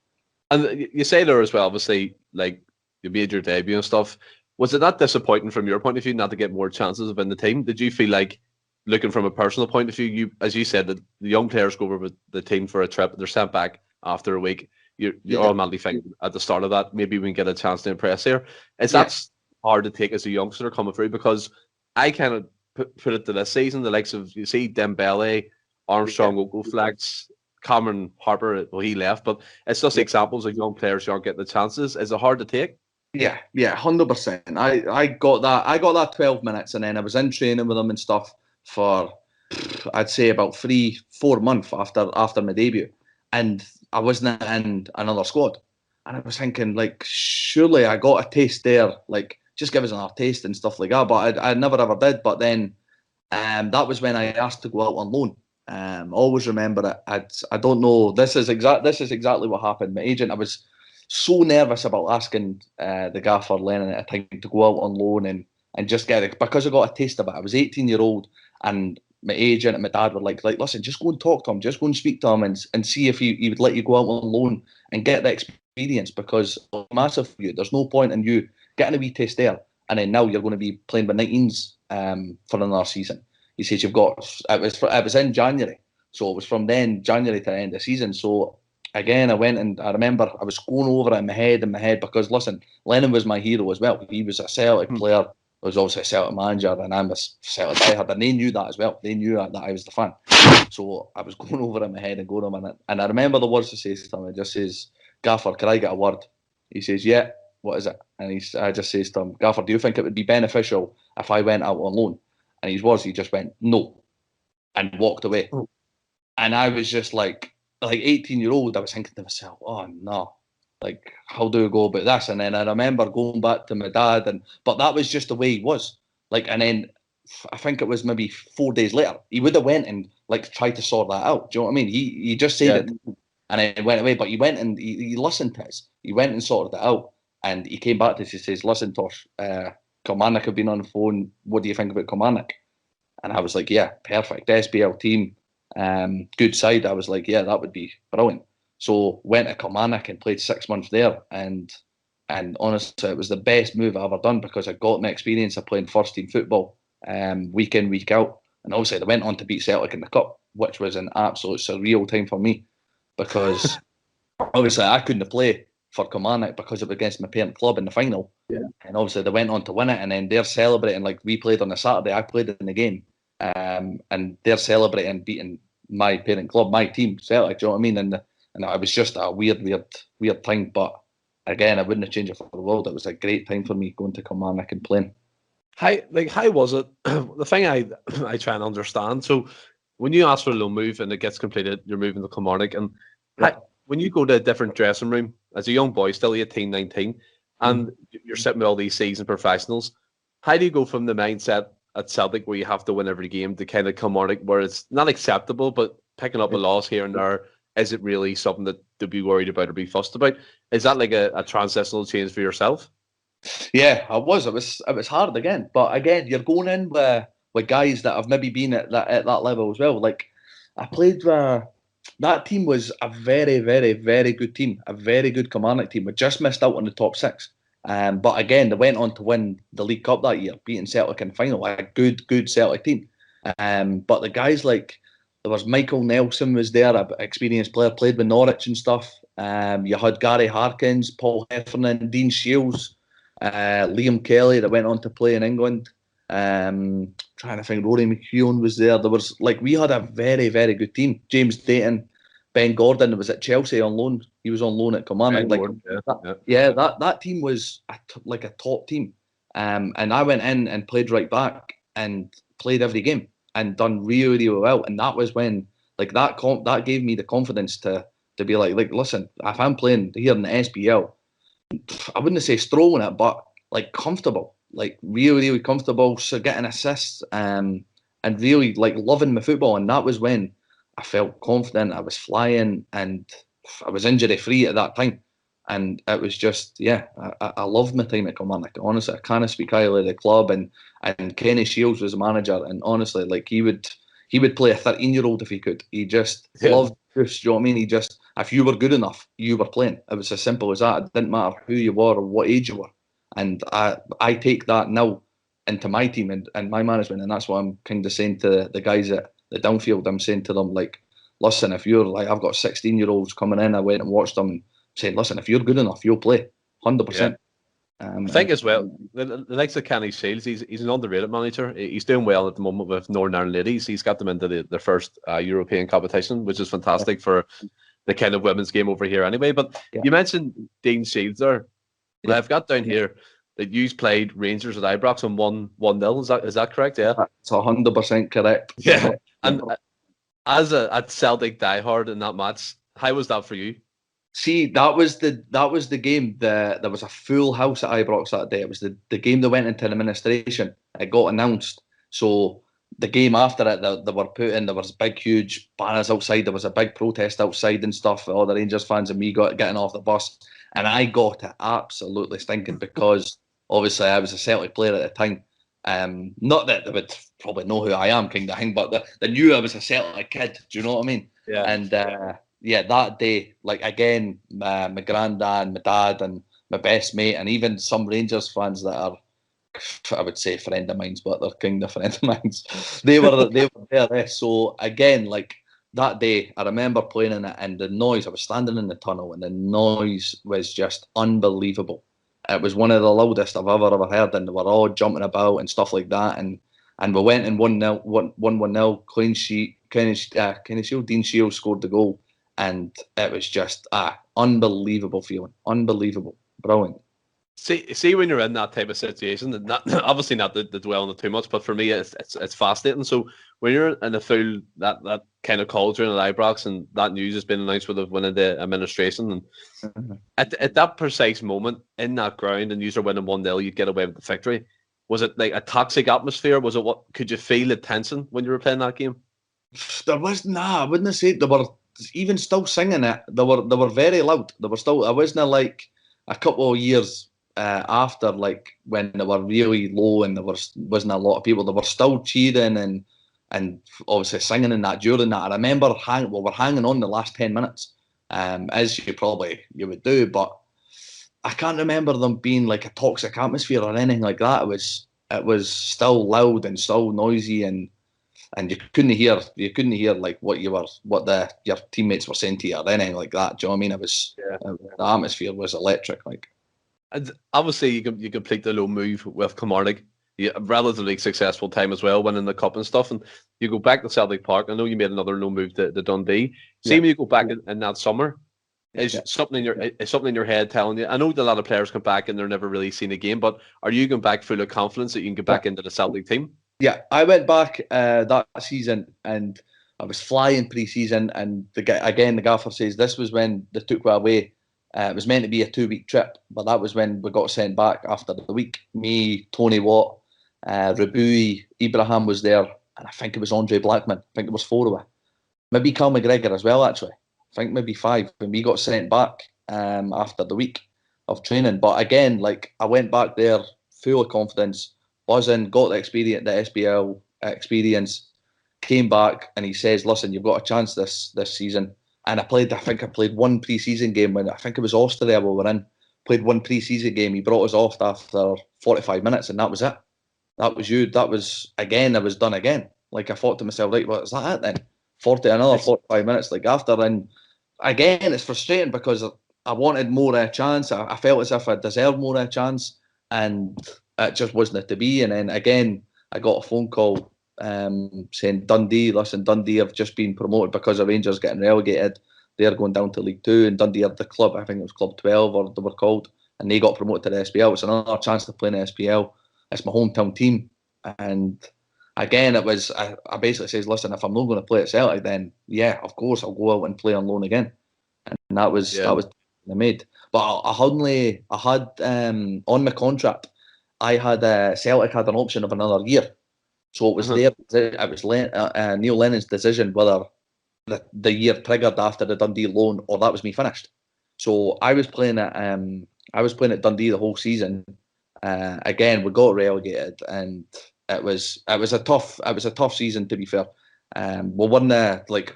And you say there as well, obviously, like you made your debut and stuff. Was it not disappointing from your point of view not to get more chances within the team? Did you feel like, looking from a personal point of view, as you said, that the young players go over with the team for a trip, they're sent back after a week, you're automatically thinking at the start of that, maybe we can get a chance to impress here. That's hard to take as a youngster coming through? Because I kind of put it to this season, the likes of, you see, Dembele, Armstrong, Ogilflex, Cameron Harper, well, he left, but it's just examples of young players who aren't getting the chances. Is it hard to take? Yeah, 100%. I got that 12 minutes, and then I was in training with them and stuff for, I'd say, about 3-4 months after my debut, and I wasn't in another squad. And I was thinking, like, surely I got a taste there, like, just give us another taste and stuff like that. But I never ever did. But then that was when I asked to go out on loan. Always remember it. I don't know. This is exactly what happened. My agent, I was so nervous about asking the gaffer Lennon at a time to go out on loan and just get it, because I got a taste of it. I was 18-year-old, and my agent and my dad were like, listen, just go and talk to him, just go and speak to him and see if he would let you go out on loan and get the experience, because it's massive for you. There's no point in you getting a wee taste there, and then now you're going to be playing with 19s for another season. He says it was in January, so it was from then January to the end of the season. So again, I went, and I remember I was going over it in my head because, listen, Lennon was my hero as well. He was a Celtic player, was also a Celtic manager, and I'm a Celtic diehard, and they knew that as well. They knew that I was the fan. So I was going over it in my head and going on it, and I remember the words to say to him. It just says, "Gaffer, can I get a word?" He says, "Yeah, what is it?" And I just says to him, "Gaffer, do you think it would be beneficial if I went out on loan?" And his words, he just went, "No," and walked away. And I was just like 18-year-old, I was thinking to myself, oh no, like, how do I go about this? And then I remember going back to my dad, but that was just the way he was. Like, and then I think it was maybe 4 days later, he would have went and like tried to sort that out. Do you know what I mean? He just said it and then went away, but he went and he listened to us. He went and sorted it out, and he came back to us. He says, "Listen, Tosh, Kilmarnock have been on the phone. What do you think about Kilmarnock?" And I was like, "Yeah, perfect. SPL team, good side." I was like, "Yeah, that would be brilliant." So went to Kilmarnock and played 6 months there, and honestly, it was the best move I ever done, because I got my experience of playing first team football, week in, week out, and obviously they went on to beat Celtic in the cup, which was an absolute surreal time for me, because obviously I couldn't play for Kilmarnock because it was against my parent club in the final, and obviously they went on to win it, and then they're celebrating like we played on a Saturday. I played in the game, and they're celebrating beating my parent club, my team, Celtic. Do you know what I mean? And it was just a weird thing. But again, I wouldn't have changed it for the world. It was a great time for me going to Kilmarnock and playing. How was it? The thing I try and understand. So when you ask for a loan move and it gets completed, you're moving to Kilmarnock, and when you go to a different dressing room as a young boy, still 18, 19, and you're sitting with all these seasoned professionals, how do you go from the mindset at Celtic where you have to win every game to kind of Kilmarnock where it's not acceptable, but picking up a loss here and there, is it really something that to be worried about or be fussed about? Is that like a transitional change for yourself? Yeah, it was hard again. But again, you're going in with guys that have maybe been at that level as well. Like I played that team was a very, very, very good team, a very good Kilmarnock team. We just missed out on the top six. But again, they went on to win the League Cup that year, beating Celtic in the final. A good Celtic team. But the guys like there was Michael Nelson was there, an experienced player, played with Norwich and stuff. You had Gary Harkins, Paul Heffernan, Dean Shields. Liam Kelly that went on to play in England. Trying to think, Rory McKeown was there. There was we had a very, very good team. James Dayton, Ben Gordon was at Chelsea on loan. He was on loan at Kilmarnock. That team was a top team. And I went in and played right back and played every game and done really, really well. And that was when that gave me the confidence to be like, listen, if I'm playing here in the SPL, I wouldn't say strolling it, but comfortable, really, really comfortable. So getting assists, and really loving my football. And that was when I felt confident. I was flying, and I was injury free at that time. And it was just, I loved my time at Kilmarnock. Honestly, I can't speak highly of the club. And Kenny Shields was the manager, and honestly, he would play a 13-year-old if he could. He just loved this. Do you know what I mean? He just, if you were good enough, you were playing. It was as simple as that. It didn't matter who you were or what age you were. And I take that now into my team and my management, and that's what I'm kind of saying to the guys at the downfield. I'm saying to them, listen, if you're I've got 16-year-olds coming in. I went and watched them and saying, listen, if you're good enough, you'll play 100%. I think as well, the likes of Kenny Shields, he's an underrated manager. He's doing well at the moment with Northern Ireland Ladies. He's got them into the first European competition, which is fantastic for the kind of women's game over here anyway. But you mentioned Dean Shields there. Yeah. I've got down here that you played Rangers at Ibrox on 1-0. Is that correct? Yeah, it's 100% correct. Yeah, and as a Celtic diehard in that match, how was that for you? See, that was the game. There was a full house at Ibrox that day. It was the game that went into administration. It got announced. So the game after it, they were putting, there was big, huge banners outside. There was a big protest outside and stuff. All the Rangers fans and me getting off the bus. And I got it absolutely stinking because obviously I was a Celtic player at the time. Not that they would probably know who I am, kind of thing, but they knew I was a Celtic kid. Do you know what I mean? Yeah. And that day, again, my granddad, my dad, and my best mate, and even some Rangers fans that are, I would say, friend of mine, but they're kind of friend of mine. They were there. So again, that day, I remember playing in it, and the noise. I was standing in the tunnel, and the noise was just unbelievable. It was one of the loudest I've ever heard, and they were all jumping about and stuff like that. And we went and 1-0, clean sheet. Kenny Shield, Dean Shields scored the goal. And it was just unbelievable feeling, unbelievable, brilliant. See, when you're in that type of situation, and obviously not to dwell on it too much, but for me, it's fascinating. So when you're in the full that kind of culture in Ibrox, and that news has been announced with the winning the administration, and at that precise moment in that ground, and you're winning 1-0, you get away with the victory. Was it like a toxic atmosphere? Was it what? Could you feel the tension when you were playing that game? There was I wouldn't say there were. Even still singing it, they were very loud. They were still. I wasn't a couple of years after, when they were really low and there wasn't a lot of people. They were still cheering and obviously singing in that during that. I remember we're hanging on the last 10 minutes, as you would do, but I can't remember them being a toxic atmosphere or anything like that. It was still loud and still noisy and you couldn't hear what your teammates were saying to you or anything like that. Do you know what I mean? It was the atmosphere was electric. And obviously you complete the low move with Kilmarnock. a relatively successful time as well, winning the cup and stuff. And you go back to Celtic Park. I know you made another loan move to Dundee. See, when you go back in that summer, is something in your head telling you? I know that a lot of players come back and they're never really seen a game, but are you going back full of confidence that you can get back into the Celtic team? Yeah, I went back that season and I was flying pre-season, and the gaffer says this was when they took me away. It was meant to be a 2-week trip, but that was when we got sent back after the week. Me, Tony Watt, Rabui, Ibrahim was there, and I think it was Andre Blackman. I think it was 4 of us. Maybe Cal McGregor as well, actually. I think maybe 5 when we got sent back after the week of training. But again, like, I went back there full of confidence, buzzing, got the experience, the SPL experience, came back, and he says, listen, you've got a chance this season. And I think I played one pre-season game when I think it was Austria we were in. Played one pre-season game. He brought us off after 45 minutes, and that was it. That was you. That was, again, I was done again. Like, I thought to myself, right, well, is that it then? 45 minutes, like, after. And again, it's frustrating because I wanted more of a chance. I felt as if I deserved more of a chance, and it just wasn't to be. And then again, I got a phone call saying, Dundee have just been promoted because of Rangers getting relegated. They're going down to League Two, and Dundee are the club, I think it was Club 12 or they were called, and they got promoted to the SPL. It's another chance to play in the SPL. It's my hometown team. And again, it was, I basically says, listen, if I'm not going to play at Celtic, then yeah, of course I'll go out and play on loan again. And that was I made. But I had on my contract, I had Celtic had an option of another year. So it was there. It was Neil Lennon's decision whether the year triggered after the Dundee loan or that was me finished. So I was playing at Dundee the whole season. Again, we got relegated, and it was a tough season, to be fair. We won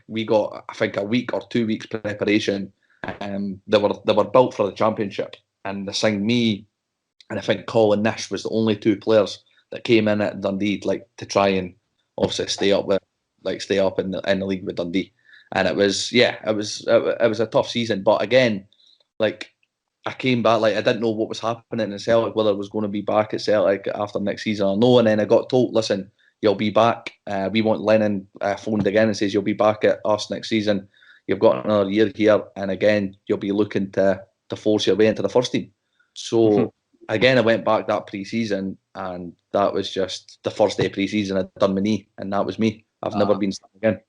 we got, I think, a week or 2 weeks preparation. They were built for the championship, and they signed me, and I think Colin Nish was the only 2 players that came in at Dundee, like, to try and obviously stay up in the league with Dundee. And it was a tough season. But again, like, I came back, like, I didn't know what was happening in Celtic, whether I was going to be back at Celtic after next season or no. And then I got told, listen, you'll be back. We want Lennon phoned again and says, you'll be back at us next season. You've got another year here, and again, you'll be looking to force your way into the first team. So again, I went back that pre-season, and that was just the first day of pre-season. I'd done my knee, and that was me. I've never been stuck again.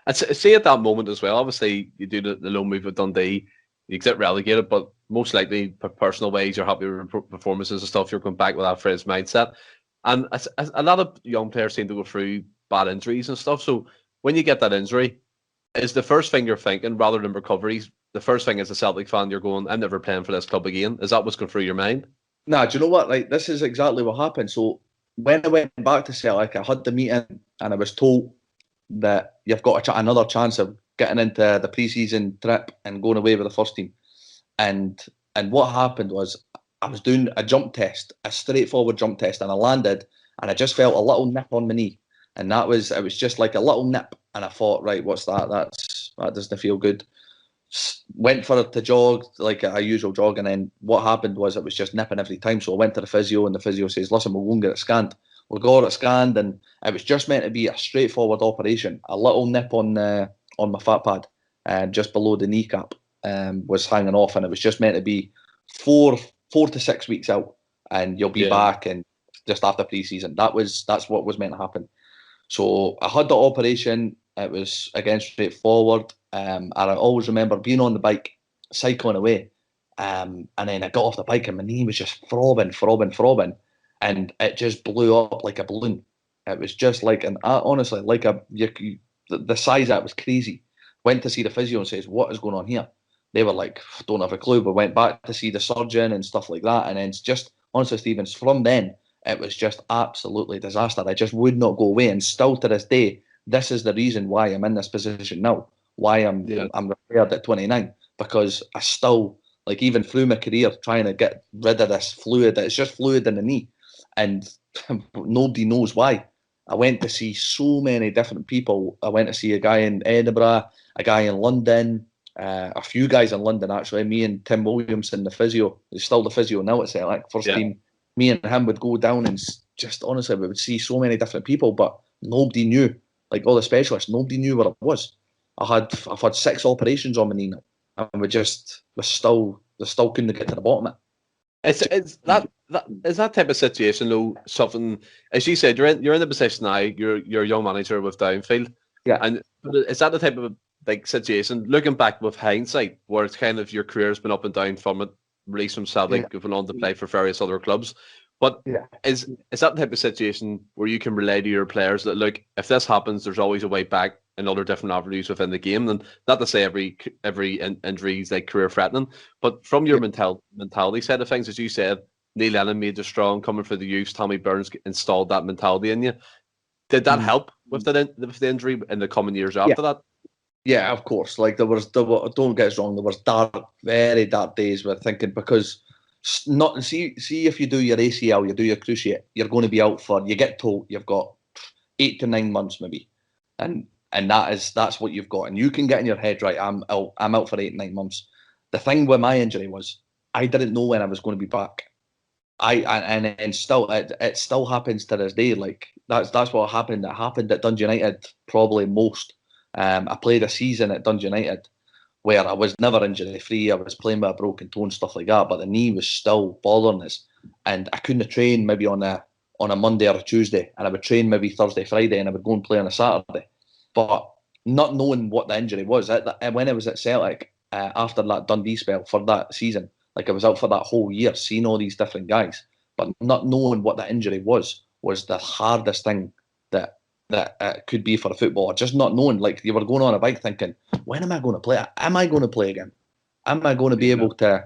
I'd say at that moment as well, obviously you do the loan move with Dundee, you get relegated, but most likely for personal ways, you're happy with performances and stuff, you're going back with that phrase mindset. And a lot of young players seem to go through bad injuries and stuff. So when you get that injury, is the first thing you're thinking, rather than recoveries, the first thing as a Celtic fan, you're going, I'm never playing for this club again? Is that what's going through your mind? Nah, do you know what? Like, this is exactly what happened. So when I went back to Celtic, I had the meeting, and I was told that you've got another chance of getting into the pre-season trip and going away with the first team. And what happened was, I was doing a jump test, a straightforward jump test, and I landed, and I just felt a little nip on my knee. And it was just like a little nip. And I thought, right, what's that? That doesn't feel good. Went for it to jog, like a usual jog, and then what happened was it was just nipping every time. So I went to the physio, and the physio says, listen, we'll go and get it scanned. We got it scanned, and it was just meant to be a straightforward operation. A little nip on my fat pad, just below the kneecap, was hanging off, and it was just meant to be 4 to 6 weeks out, and you'll be back, and just after pre-season. That's what was meant to happen. So I had the operation. It was, again, straightforward. And I always remember being on the bike, cycling away, and then I got off the bike and my knee was just throbbing, and it just blew up like a balloon. It was just like, honestly, like the size of it was crazy. Went to see the physio and says, what is going on here? They were like, don't have a clue. We went back to see the surgeon and stuff like that. And then it's just, honestly, Stevens, from then, it was just absolutely disaster. I just would not go away. And still to this day, this is the reason why I'm in this position now. Why I'm repaired at 29. Because I still, like, even through my career, trying to get rid of this fluid. It's just fluid in the knee. And nobody knows why. I went to see so many different people. I went to see a guy in Edinburgh, a guy in London, a few guys in London, actually. Me and Tim Williamson, the physio. He's still the physio now at Celtic, first team. Me and him would go down and just honestly, we would see so many different people, but nobody knew. Like all the specialists, nobody knew what it was. I've had 6 operations on my knee now, and we still couldn't get to the bottom of it. Is that type of situation though something? As you said, you're in the position now. You're a young manager with Downfield. Yeah. And is that the type of like situation, looking back with hindsight, where it's kind of your career's been up and down from it, released from Celtic, going on to play for various other clubs? But is that the type of situation where you can relay to your players that, look, if this happens, there's always a way back in other different avenues within the game? And not to say every injury is like career threatening, but from your mentality side of things, as you said, Neil Lennon made you strong, coming for the youth. Tommy Burns installed that mentality in you. Did that help with the injury in the coming years after that? Yeah, of course. Like don't get us wrong, there was very dark days with thinking, because see if you do your ACL, you do your cruciate, you're going to be out for, you get told you've got 8 to 9 months maybe, and that's what you've got, and you can get in your head, right, I'm out for 8 9 months. The thing with my injury was I didn't know when I was going to be back. And still it still happens to this day. Like that's what happened. It happened at Dundee United probably most. I played a season at Dundee United where I was never injury free. I was playing with a broken toe and stuff like that, but the knee was still bothering us, and I couldn't train maybe on a Monday or a Tuesday, and I would train maybe Thursday, Friday, and I would go and play on a Saturday. But not knowing what the injury was, when I was at Celtic after that Dundee spell for that season, like I was out for that whole year, seeing all these different guys, but not knowing what the injury was the hardest thing that could be for a footballer. Just not knowing, like you were going on a bike thinking, when am I going to play? Am I going to play again? Am I going to be able to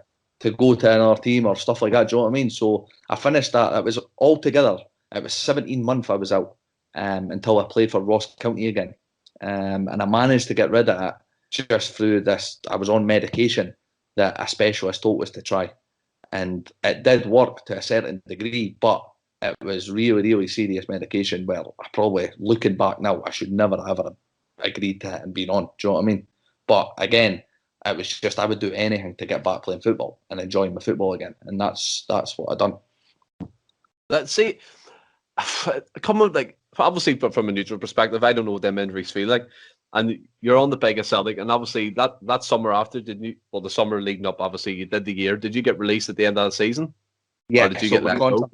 go to another team or stuff like that? Do you know what I mean? So I finished that. It was altogether, it was 17 months I was out until I played for Ross County again. And I managed to get rid of it just through this. I was on medication that a specialist told us to try. And it did work to a certain degree, but it was really, really serious medication. Well, I probably, looking back now, I should never have agreed to it and been on. Do you know what I mean? But again, it was just, I would do anything to get back playing football and enjoying my football again. And that's what I done. Let's see. Coming, like, obviously, but from a neutral perspective, I don't know what them injuries feel like. And you're on the big of Celtic, and obviously that summer after, didn't you? Well, the summer leading up, obviously you did the year. Did you get released at the end of the season? Yeah. Or did you get let go?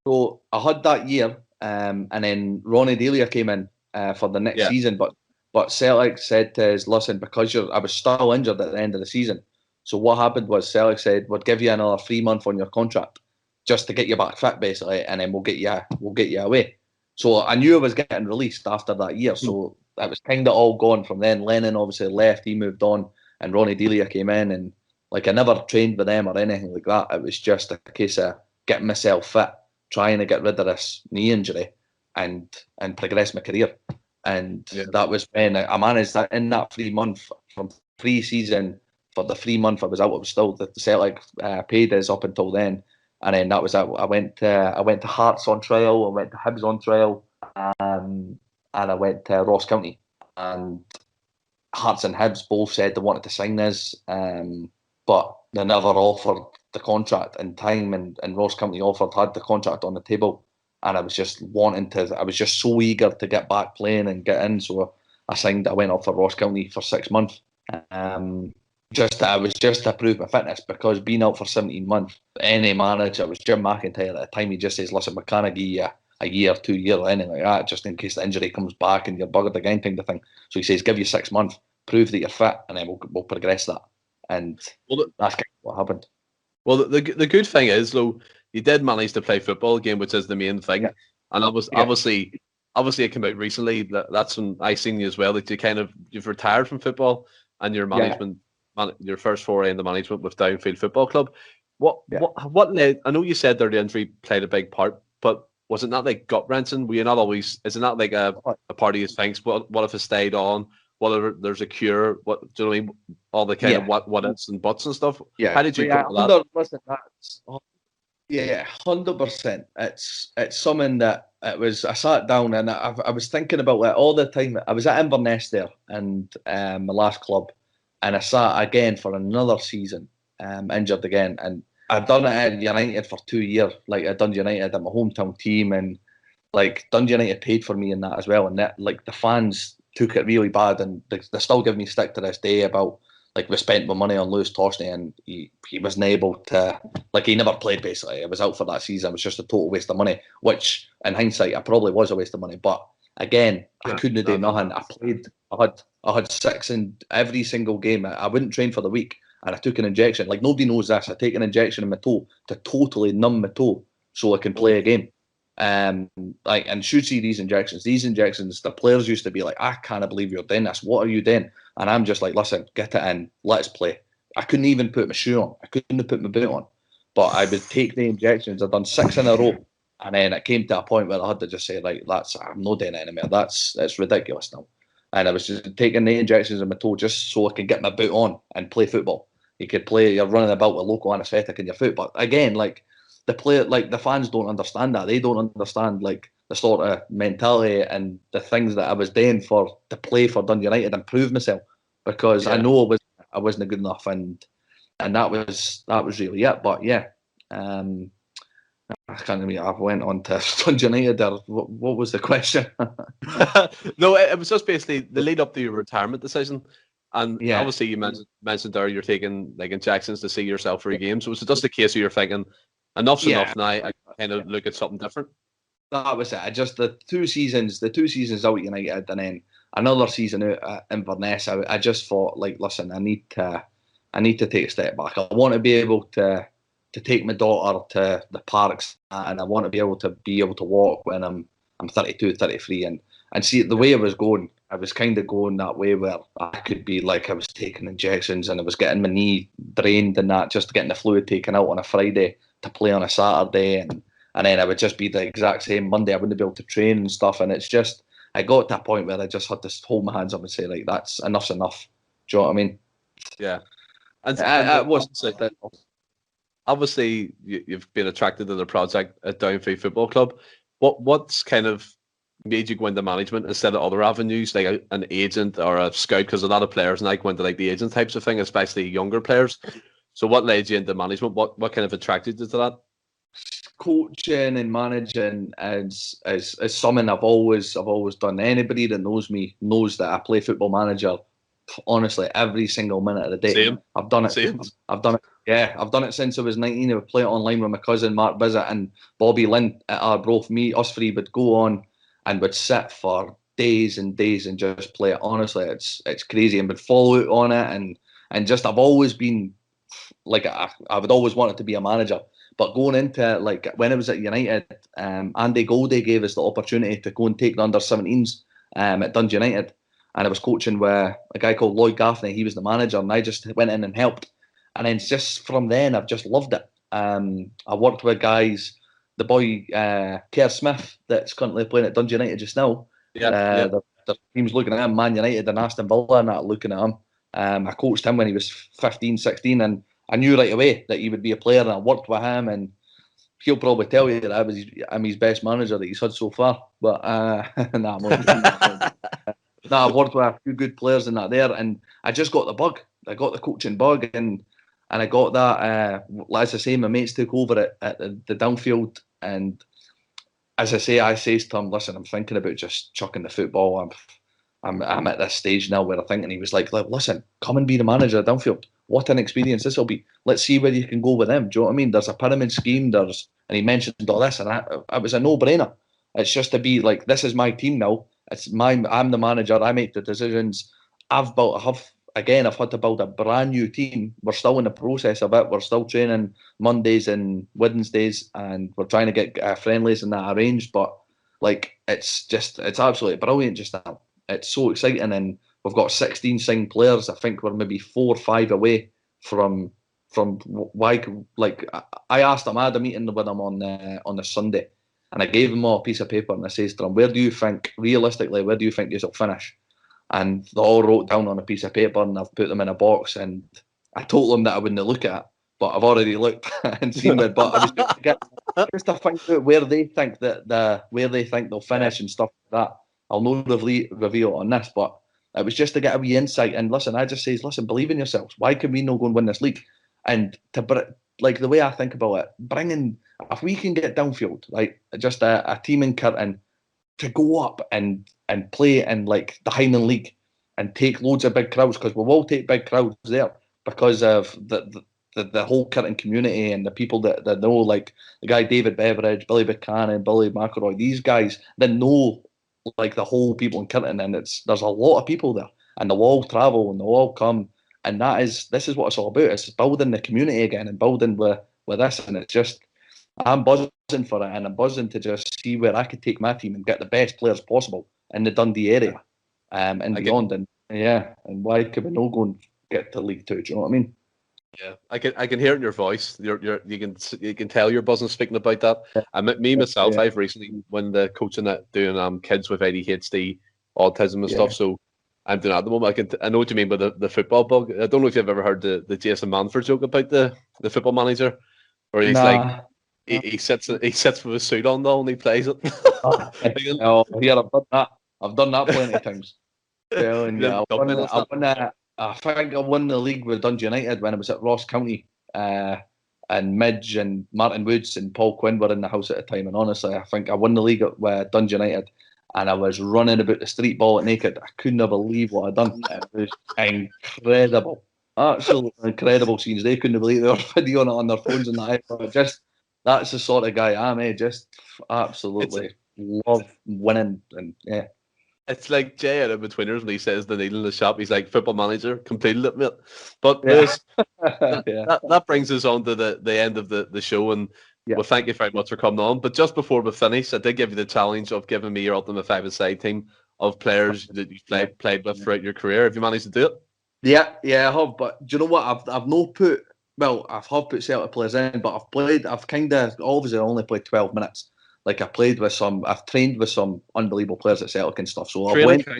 So I had that year, and then Ronnie Delia came in for the next season. But Celtic said to us, listen, because I was still injured at the end of the season. So what happened was Celtic said, we'll give you another 3 months on your contract just to get you back fit, basically, and then we'll get you away. So I knew I was getting released after that year. So that was kind of all gone from then. Lennon obviously left, he moved on, and Ronnie Delia came in, and like I never trained with them or anything like that. It was just a case of getting myself fit, trying to get rid of this knee injury and progress my career. And that was when I managed that in that 3 month from pre-season. For the 3 month I was out, it was still the Celtic paid us up until then. And then that was it. I went to Hearts on trial, I went to Hibs on trial, and I went to Ross County. And Hearts and Hibs both said they wanted to sign us, but they never offered the contract in time. And Ross County had the contract on the table, and I was just I was just so eager to get back playing and get in. So I went up for Ross County for 6 months. I was just to prove my fitness, because being out for 17 months, any manager, it was Jim McIntyre at the time, he just says, listen, we can't give you a year, 2 years, or anything like that, just in case the injury comes back and you're buggered again, kind of thing. So he says, give you 6 months, prove that you're fit, and then we'll progress that. And that's kind of what happened. Well, the good thing is, though, you did manage to play football again, which is the main thing. Yeah. And obviously it came out recently, that's when I seen you as well, that you've retired from football, and your management, your first foray in the management with Downfield Football Club. What led? I know you said there the injury played a big part, but was it not like gut wrenching? Were you not always? Is it not like a part of you thinks, what if it stayed on? What if there's a cure? What do you know what I mean? All the kind of what ifs and buts and stuff. Yeah. How did you cope with that? Listen, 100%. It's something that it was. I sat down and I was thinking about it all the time. I was at Inverness there, and my last club, and I sat again for another season, injured again, and I'd done it at United for 2 years. Like I'd done United at my hometown team, and like Dundee United paid for me in that as well. And that, like, the fans took it really bad, and they still give me stick to this day about, like, we spent my money on Lewis Toshney, and he wasn't able to, like, he never played basically. It was out for that season. It was just a total waste of money, which in hindsight, I probably was a waste of money. But again, I couldn't do nothing. I played. I had six in every single game. I wouldn't train for the week, and I took an injection. Like, nobody knows this. I take an injection in my toe to totally numb my toe so I can play a game. Like, and should see these injections. These injections, the players used to be like, I can't believe you're doing this. What are you doing? And I'm just like, listen, get it in. Let's play. I couldn't even put my shoe on. I couldn't have put my boot on. But I would take the injections. I'd done 6 in a row. And then it came to a point where I had to just say, right, I'm not doing it anymore. It's ridiculous now. And I was just taking the injections in my toe just so I could get my boot on and play football. You could play, you're running about with local anaesthetic in your foot. But again, like, the fans don't understand that. They don't understand, like, the sort of mentality and the things that I was doing to play for Dundee United and prove myself, because I know I wasn't good enough, and that was really it. But yeah, I can't remember. I went on to Dundee United there. What was the question? No, it was just basically the lead up to your retirement decision. And Yeah. obviously you mentioned there you're taking, like, injections to see yourself for a game. So was it just a case of you're thinking, enough's enough now, I kind of look at something different? That was it. I just, the two seasons out at United, and then another season out at Inverness. I just thought, like, listen, I need to take a step back. I want to be able to take my daughter to the parks, and I want to be able to walk when I'm 32, 33, and see the way I was going. I was kind of going that way where I could be like, I was taking injections and I was getting my knee drained and that, just getting the fluid taken out on a Friday to play on a Saturday, and then I would just be the exact same Monday. I wouldn't be able to train and stuff, and it's just, I got to a point where I just had to hold my hands up and say, like, that's enough's enough. Do you know what I mean? Yeah. And I wasn't like, obviously you've been attracted to the project at Downfield Football Club. What's kind of made you go into management instead of other avenues, like an agent or a scout? Because a lot of players now go into, like, the agent types of thing, especially younger players. So what led you into management? What kind of attracted you to that? Coaching and managing is something I've always done. Anybody that knows me knows that I play Football Manager honestly every single minute of the day. Same. I've done it. Same. I've done it. Yeah, I've done it since I was 19. I would play it online with my cousin Mark Bizzett and Bobby Lynn at Arbroath. Us three would go on and would sit for days and days and just play it. Honestly, it's crazy, and would follow it on it, and just, I've always been like, I would always want it to be a manager. But going into, like, when I was at United, Andy Goldie gave us the opportunity to go and take the under-17s at Dundee United, and I was coaching with a guy called Lloyd Gaffney. He was the manager, and I just went in and helped. And then just from then, I've just loved it. I worked with guys, the boy Kerr Smith, that's currently playing at Dundee United just now. The team's looking at him, Man United and Aston Villa, and that looking at him. I coached him when he was 15, 16, and I knew right away that he would be a player, and I worked with him, and he'll probably tell you that I'm his best manager that he's had so far. But I've worked with a few good players in that there, and I just got the bug. I got the coaching bug, and I got that. As I say, my mates took over at the Downfield, and as I say, I says to him, listen, I'm thinking about just chucking the football. I'm at this stage now where I think, and he was like, listen, come and be the manager at Downfield. What an experience this will be. Let's see where you can go with them. Do you know what I mean? There's a pyramid scheme. And he mentioned all this, and it was a no-brainer. It's just to be like, this is my team now. I'm the manager. I make the decisions. I've had to build a brand new team. We're still in the process of it. We're still training Mondays and Wednesdays, and we're trying to get friendlies and that arranged. But, like, it's absolutely brilliant just now. It's so exciting, and we've got 16 signed players. I think we're maybe 4 or 5 away from why. Like, I asked him, I had a meeting with him on the Sunday, and I gave him all a piece of paper, and I says to him, where do you think you'll finish? And they all wrote down on a piece of paper, and I've put them in a box, and I told them that I wouldn't look at it, but I've already looked and seen it. But I was just to find out where they think they'll finish and stuff like that. I'll not reveal on this, but it was just to get a wee insight. And listen, I just says, listen, believe in yourselves. Why can we not go and win this league? And like the way I think about it, if we can get downfield, like just a team in Curtin to go up and play in like the Highland League and take loads of big crowds, because we will take big crowds there because of the whole Curtin community and the people that know, like the guy David Beveridge, Billy Buchanan, Billy McElroy, these guys that know like the whole people in Curtin, and there's a lot of people there, and they'll all travel and they'll all come, and this is what it's all about. It's building the community again and building with this, and it's just, I'm buzzing for it, and I'm buzzing to just see where I could take my team and get the best players possible in the Dundee area, and beyond. And and why could we not go and get to League Two? Do you know what I mean? Yeah, I can hear it in your voice. You can tell you're buzzing speaking about that. And myself, I've recently when the coaching that doing kids with ADHD, autism and stuff. So I'm doing that at the moment. I know what you mean by the football bug. I don't know if you've ever heard the Jason Manford joke about the football manager, where he's like he sits with his suit on though and he plays it. I've done that plenty of times. I think I won the league with Dundee United when I was at Ross County, and Midge and Martin Woods and Paul Quinn were in the house at the time. And honestly, I think I won the league with Dundee United, and I was running about the street ball at naked. I couldn't believe what I'd done. It was incredible, absolutely incredible scenes. They couldn't believe they were videoing it on their phones and that. But just that's the sort of guy I'm. Just absolutely love winning, and It's like Jay out of Betweeners when he says the needle in the shop. He's like, football manager, completed it, mate. But that brings us on to the end of the show. And well, thank you very much for coming on. But just before we finish, I did give you the challenge of giving me your ultimate five-a-side team of players that you've played with throughout your career. Have you managed to do it? Yeah, I have. But do you know what? I've not put, well, I've put Celtic players in, but I've kind of, obviously only played 12 minutes. Like I've trained with some unbelievable players at Celtic and stuff. So I went. I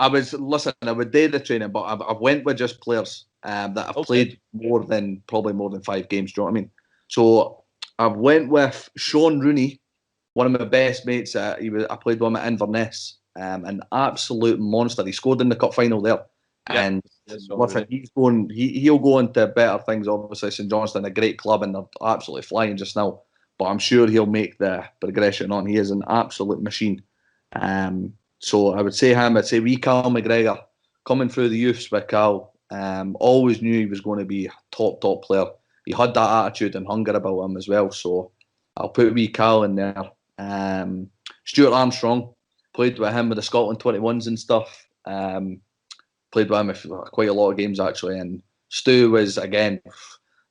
would do the training, but I've went with just players that have played probably more than 5 games. Do you know what I mean? So I went with Sean Rooney, one of my best mates. I played with him at Inverness, an absolute monster. He scored in the cup final there. Yeah. And listen, he'll go into better things. Obviously, St Johnstone, a great club, and they're absolutely flying just now. But I'm sure he'll make the progression on. He is an absolute machine. So I would say him. I'd say wee Cal McGregor, coming through the youths with Cal. Always knew he was going to be a top player. He had that attitude and hunger about him as well. So I'll put wee Cal in there. Stuart Armstrong, played with him with the Scotland 21s and stuff. Played with him quite a lot of games actually. And Stu was, again,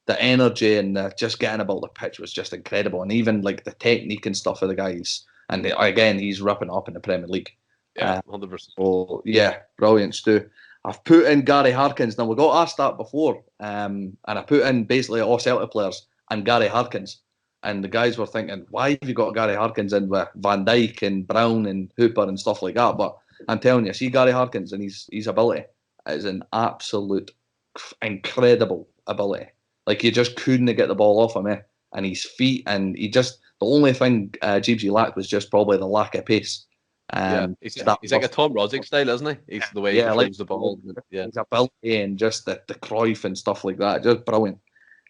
the energy and just getting about the pitch was just incredible. And even like the technique and stuff of the guys. And again, he's ripping up in the Premier League. Yeah, 100%. So yeah, brilliant, Stu. I've put in Gary Harkins. Now we got asked that before, and I put in basically all Celtic players and Gary Harkins. And the guys were thinking, why have you got Gary Harkins in with Van Dijk and Brown and Hooper and stuff like that? But I'm telling you, see Gary Harkins and his ability is an absolute incredible ability. Like you just couldn't get the ball off him, and his feet, and the only thing Jeebsy lacked was just probably the lack of pace. He's like a Tom Roddick style, isn't he? He's the way he controls the ball. Yeah, his ability and just the Cruyff and stuff like that, just brilliant.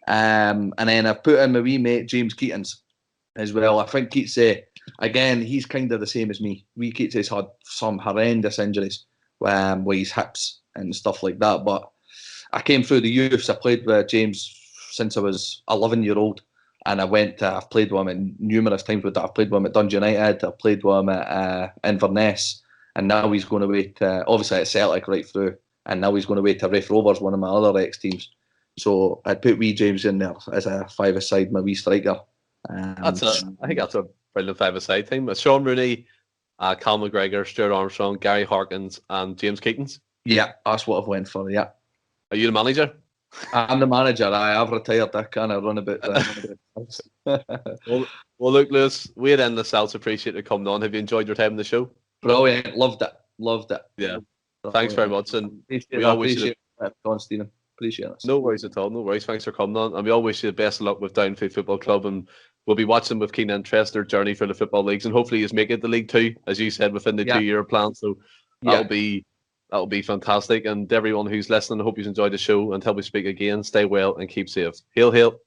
And then I put in my wee mate James Keatons as well. I think Keats, again, he's kind of the same as me. Wee Keats has had some horrendous injuries with his hips and stuff like that. But I came through the youths. I played with James since I was 11-year-old. And I've played with him in numerous times with that. I've played with him at Dundee United. I've played with him at Inverness. And now he's going away to, obviously at Celtic right through. And now he's going away to Raith Rovers, one of my other ex-teams. So I'd put wee James in there as a five-a-side, my wee striker. I think that's a brilliant five-a-side team. Sean Rooney, Cal McGregor, Stuart Armstrong, Gary Harkins, and James Keatons. Yeah, that's what I've went for, yeah. Are you the manager? I'm the manager. I have retired. I kind of run a bit. Well, look, Lewis, we're in the Celts. Appreciate it coming on. Have you enjoyed your time in the show? Brilliant. Loved it. Yeah. Thanks very much. And we all wish you Stephen. Appreciate it. No worries at all. No worries. Thanks for coming on. And we all wish you the best of luck with Downfield Football Club. And we'll be watching with keen interest their journey for the football leagues. And hopefully you make it to League Two, as you said, within the 2-year plan. So that'll be That'll be fantastic. And everyone who's listening, I hope you've enjoyed the show. Until we speak again, stay well and keep safe. Hail, hail.